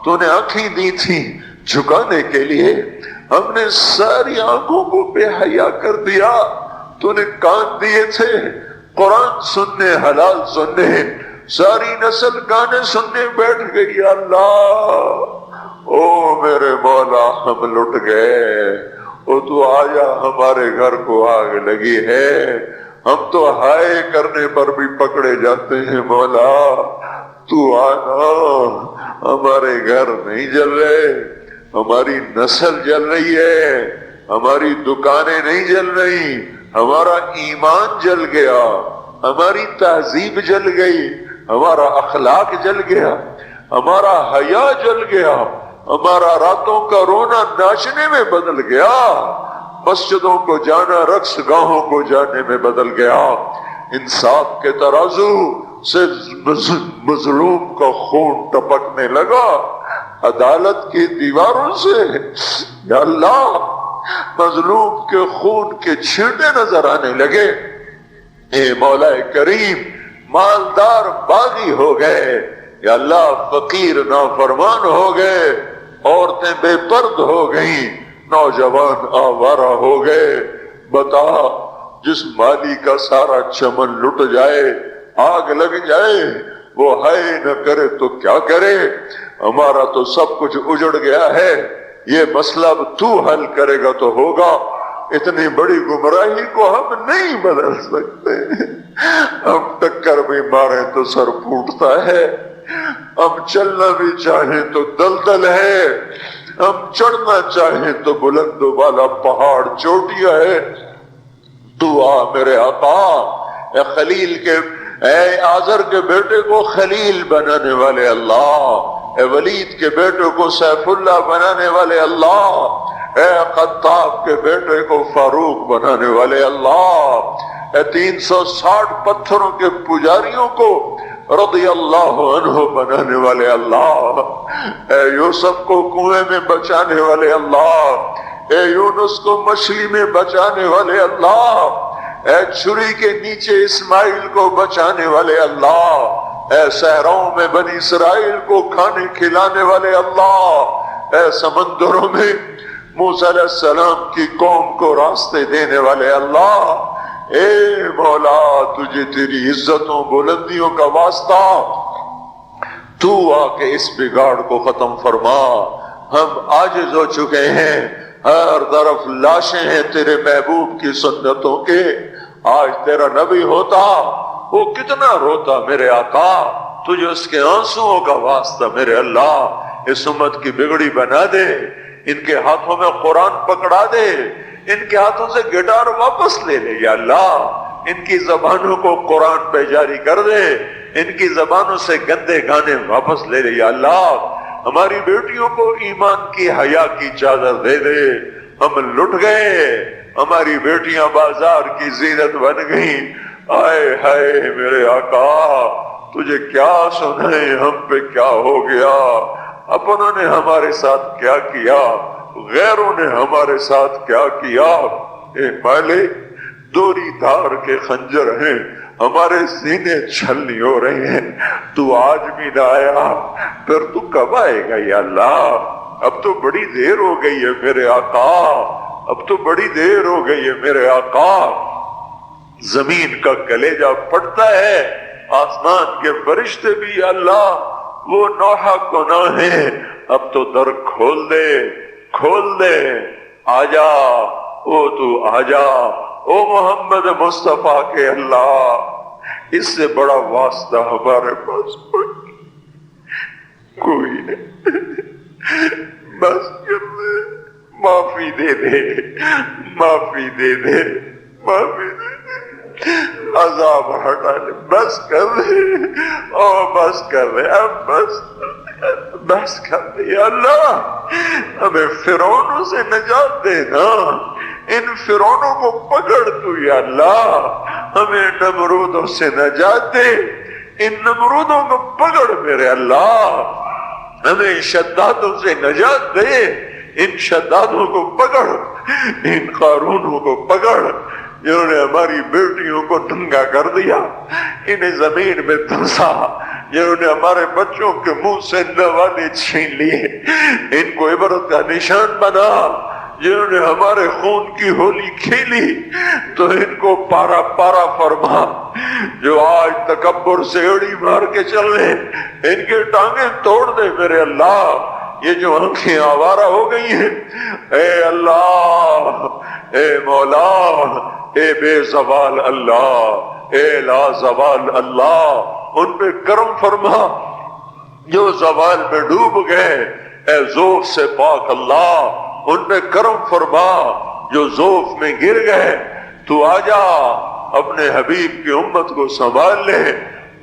Speaker 3: تو نے آنکھیں دی تھی جھکانے کے لیے، ہم نے ساری آنکھوں کو بے حیا کر دیا، تو نے کان دیے تھے قرآن سننے، حلال سننے، ساری نسل گانے سننے بیٹھ گئی۔ اللہ، او میرے مولا، ہم لٹ گئے، او تو آجا، ہمارے گھر کو آگ لگی ہے، ہم تو ہائے کرنے پر بھی پکڑے جاتے ہیں، مولا تو آنا، ہمارے گھر نہیں جل رہے، ہماری نسل جل رہی ہے، ہماری دکانیں نہیں جل رہی، ہمارا ایمان جل گیا، ہماری تہذیب جل گئی، ہمارا اخلاق جل گیا، ہمارا حیا جل گیا، ہمارا راتوں کا رونا ناچنے میں بدل گیا، مسجدوں کو جانا رقص گاہوں کو جانے میں بدل گیا، انصاف کے ترازو سے مظلوم کا خون ٹپکنے لگا، عدالت کی دیواروں سے یا اللہ مظلوم کے خون کے چھینٹے نظر آنے لگے۔ اے مولا کریم، مالدار باغی ہو گئے، یا اللہ فقیر نافرمان ہو گئے، عورتیں بے پرد ہو گئیں، نوجوان آوارہ ہو گئے۔ بتا، جس مالی کا سارا چمن لٹ جائے، آگ لگ جائے، وہ ہائے نہ کرے تو کیا کرے؟ ہمارا تو سب کچھ اجڑ گیا ہے، یہ مسئلہ اب تو حل کرے گا تو ہوگا، اتنی بڑی گمراہی کو ہم نہیں بدل سکتے، ہم ٹکر بھی مارے تو سر پھوٹتا ہے، ہم چلنا بھی چاہیں تو دلدل ہے، ہم چڑھنا چاہیں تو بلند و بالا پہاڑ چوٹیاں ہے، تو آ میرے آقا، اے خلیل کے، اے آزر کے بیٹے کو خلیل بنانے والے اللہ، اے ولید کے بیٹے کو سیف اللہ بنانے والے اللہ، اے خطاب کے بیٹے کو فاروق بنانے والے اللہ، اے 360 پتھروں کے پجاریوں کو رضی اللہ عنہ بنانے والے اللہ، اے یوسف کو کنویں میں بچانے والے اللہ، اے یونس کو مچھلی میں بچانے والے اللہ، اے چھری کے نیچے اسماعیل کو بچانے والے اللہ، اے صحراؤں میں بنی اسرائیل کو کھانے کھلانے والے اللہ، اے سمندروں میں موسیٰ علیہ السلام کی قوم کو راستے دینے والے اللہ، اے مولا تجھے تیری عزتوں بلندیوں کا واسطہ، تو آ کے اس بگاڑ کو ختم فرما۔ ہم عاجز ہو چکے ہیں، ہر طرف لاشیں ہیں تیرے محبوب کی سنتوں کے۔ آج تیرا نبی ہوتا وہ کتنا روتا میرے آقا، تجھے اس کے آنسوؤں کا واسطہ میرے اللہ اس امت کی بگڑی بنا دے، ان کے ہاتھوں میں قرآن پکڑا دے، ان کے ہاتھوں سے گٹار واپس لے لے یا اللہ، ان کی زبانوں کو قرآن پہ جاری کر دے، ان کی زبانوں سے گندے گانے واپس لے لے یا اللہ، ہماری بیٹیوں کو ایمان کی حیا کی چادر دے دے۔ ہم لٹ گئے، ہماری بیٹیاں بازار کی زینت بن گئیں۔ آئے ہائے میرے آقا، تجھے کیا سنائیں ہم پہ کیا ہو گیا، اپنوں نے ہمارے ساتھ کیا کیا، غیروں نے ہمارے ساتھ کیا کیا۔ اے مالک، دوری دھار کے خنجر ہیں، ہمارے سینے چھلنی ہو رہے ہیں، تو آج بھی نہ آیا، پھر تو کب آئے گا یا اللہ؟ اب تو بڑی دیر ہو گئی ہے میرے آقا، اب تو بڑی دیر ہو گئی ہے میرے آقا۔ زمین کا کلیجہ پھٹتا ہے، آسمان کے فرشتے بھی یا اللہ وہ نوحہ گناہ ہیں، اب تو در کھول دے، کھول دے، آجا او تو آجا، او محمد مصطفیٰ کے اللہ، اس سے بڑا واسطہ ہمارے پاس کوئی نہیں۔ بس کر دے، معافی دے دے، معافی دے دے، معافی دے دے، عذاب ہٹا دے، بس کر دے، او بس کر دے، اب بس کر دے یا اللہ، ہمیں فرعونوں سے نجات دے نا، ان فرعونوں کو پکڑ تو یا اللہ، ہمیں نمرودوں سے نجات دے، ان نمرودوں کو پکڑ میرے اللہ، ہمیں شدادوں سے نجات دے، ان شدادوں کو پکڑ، ان قارونوں کو پکڑ جنہوں نے ہماری بیٹیوں کو ننگا کر دیا، انہیں زمین میں دھنسا، جنہوں نے ہمارے بچوں کے منہ سے نوالے چھین لیے، ان کو عبرت کا نشان بنا، جنہوں نے ہمارے خون کی ہولی کھیلی تو ان کو پارا پارا فرما، جو آج تکبر سے اڑی مار کے چل رہے ان کے ٹانگیں توڑ دے میرے اللہ، یہ جو آنکھیں آوارہ ہو گئی ہیں، اے اللہ، اے مولا، اے بے زوال اللہ، اے لا زوال اللہ، ان پہ کرم فرما جو زوال میں ڈوب گئے، اے ذوف سے پاک اللہ، ان پہ کرم فرما جو ذوف میں گر گئے، تو آجا اپنے حبیب کی امت کو سنبھال لے۔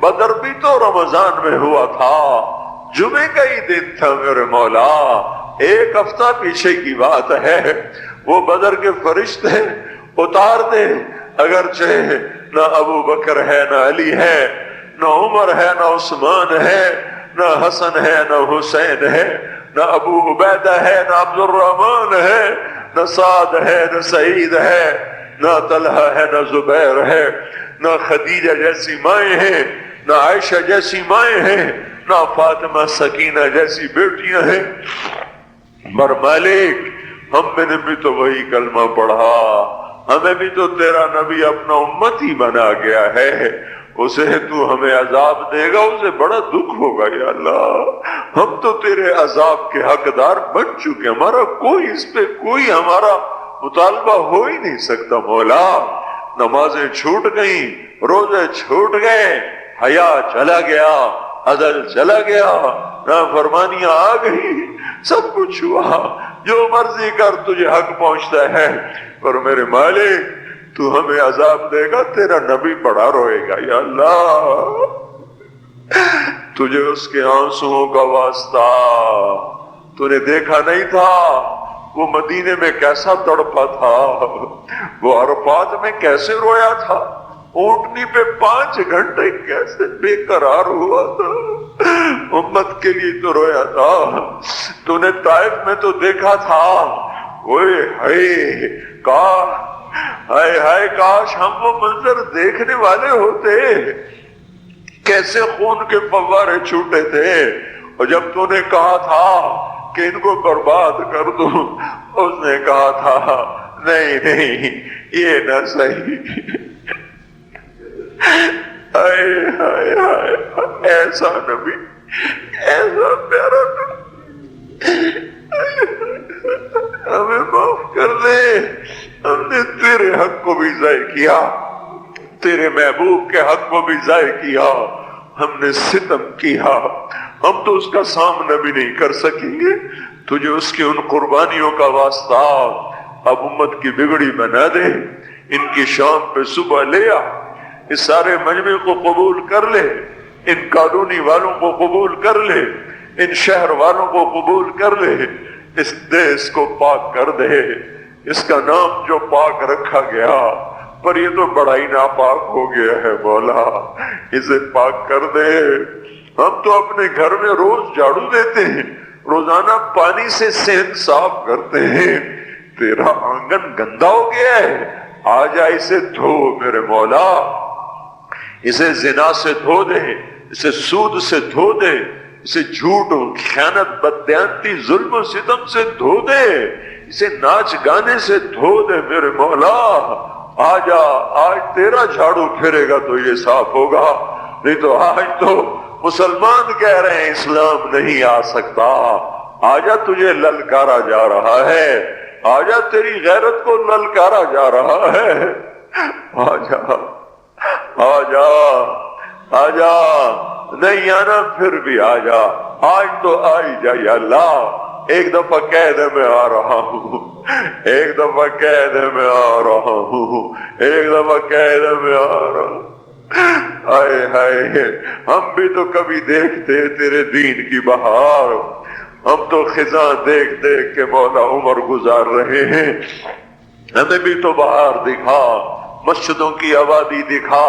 Speaker 3: بدر بھی تو رمضان میں ہوا تھا، جمعے کا ہی دن تھا میرے مولا، ایک ہفتہ پیچھے کی بات ہے، وہ بدر کے فرشتے اتار دے، اگرچہ نہ ابو بکر ہے، نہ علی ہے، نہ عمر ہے، نہ عثمان ہے، نہ حسن ہے، نہ حسین ہے، نہ ابو عبیدہ ہے، نہ عبد الرحمن ہے، نہ سعد ہے، نہ سعید ہے، نہ طلحہ ہے، نہ زبیر ہے، نہ خدیجہ جیسی مائیں ہیں، نہ عائشہ جیسی مائیں ہیں، نہ فاطمہ سکینہ جیسی بیٹیاں ہیں، مر مالک ہم میں نے بھی تو وہی کلمہ پڑھا، ہمیں بھی تو تیرا نبی اپنا امتی بنا گیا ہے، اسے تو ہمیں عذاب دے گا، اسے بڑا دکھ ہوگا یا اللہ، ہم تو تیرے عذاب کے حقدار بن چکے، ہمارا کوئی اس پہ کوئی ہمارا مطالبہ ہو ہی نہیں سکتا مولا، نمازیں چھوٹ گئیں، روزے چھوٹ گئے، حیا چلا گیا، عدل چلا گیا، نافرمانیاں آ گئی، سب کچھ ہوا، جو مرضی کر تجھے حق پہنچتا ہے، پر میرے مالک تو ہمیں عذاب دے گا، تیرا نبی بڑا روئے گا۔ یا اللہ تجھے اس کے آنسوؤں کا واسطہ، تو نے دیکھا نہیں تھا وہ مدینے میں کیسا تڑپا تھا، وہ عرفات میں کیسے رویا تھا، اونٹنی پہ 5 گھنٹے کیسے بے قرار ہوا تھا، امت کے لیے تو رویا تھا۔ تو نے طائف میں تو دیکھا تھا، اوئے ہائے ہائے ہائے کاش ہم وہ منظر دیکھنے والے ہوتے، کیسے خون کے فوارے چھوٹے تھے۔ اور جب تو نے کہا تھا کہ ان کو برباد کر دو، اس نے کہا تھا نہیں نہیں یہ نہ صحیح۔ ہائے ہائے ہائے ایسا نبی، ایسا پیارا نبی، ہمیں معاف کر دے، ہم نے تیرے حق کو بھی ضائع کیا، تیرے محبوب کے حق کو بھی ضائع کیا، ہم نے ستم کیا، ہم تو اس کا سامنا بھی نہیں کر سکیں گے۔ تجھے اس کی ان قربانیوں کا واسطہ اب امت کی بگڑی بنا دے، ان کی شام پہ صبح لے آ، اس سارے مجمع کو قبول کر لے، ان کالونی والوں کو قبول کر لے، ان شہر والوں کو قبول کر لے، اس دیس کو پاک کر دے۔ اس کا نام جو پاک رکھا گیا پر یہ تو بڑا ہی ناپاک ہو گیا ہے، مولا اسے پاک کر دے۔ ہم تو اپنے گھر میں روز جھاڑو دیتے ہیں، روزانہ پانی سے صحت صاف کرتے ہیں، تیرا آنگن گندا ہو گیا ہے، آ جا اسے دھو میرے مولا، اسے زنا سے دھو دے، اسے سود سے دھو دے، اسے جھوٹ خیانت بددیانتی ظلم و ستم سے دھو دے، اسے ناچ گانے سے دھو دے میرے مولا۔ آ جا، آج تیرا جھاڑو پھرے گا تو یہ صاف ہوگا، نہیں تو آج تو مسلمان کہہ رہے ہیں اسلام نہیں آ سکتا۔ آ جا، تجھے للکارا جا رہا ہے، آ جا، تیری غیرت کو للکارا جا رہا ہے، آ جا آ جا آ جا، نہیں آنا پھر بھی آ جا، آج تو آ ہی جا یا اللہ۔ ایک دفعہ کہہ دے میں آ رہا ہوں، ایک دفعہ کہہ دے میں آ رہا ہوں، ایک دفعہ کہہ دے میں آ رہا ہوں۔ ہائے ہائے ہم بھی تو کبھی دیکھتے تیرے دین کی بہار، ہم تو خزاں دیکھ دیکھ کے مولا عمر گزار رہے ہیں، ہمیں بھی تو بہار دکھا، مسجدوں کی آبادی دکھا،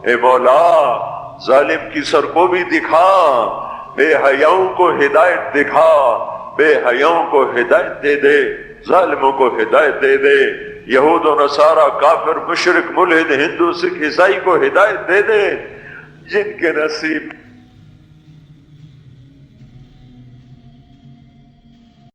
Speaker 3: اے مولا ظالم کی سر کو بھی دکھا، بے حیاؤں کو ہدایت دکھا، بے حیاؤں کو ہدایت دے دے، ظالموں کو ہدایت دے دے، یہود و نصارہ کافر مشرک ملحد ہندو سکھ عیسائی کو ہدایت دے دے، جن کے نصیب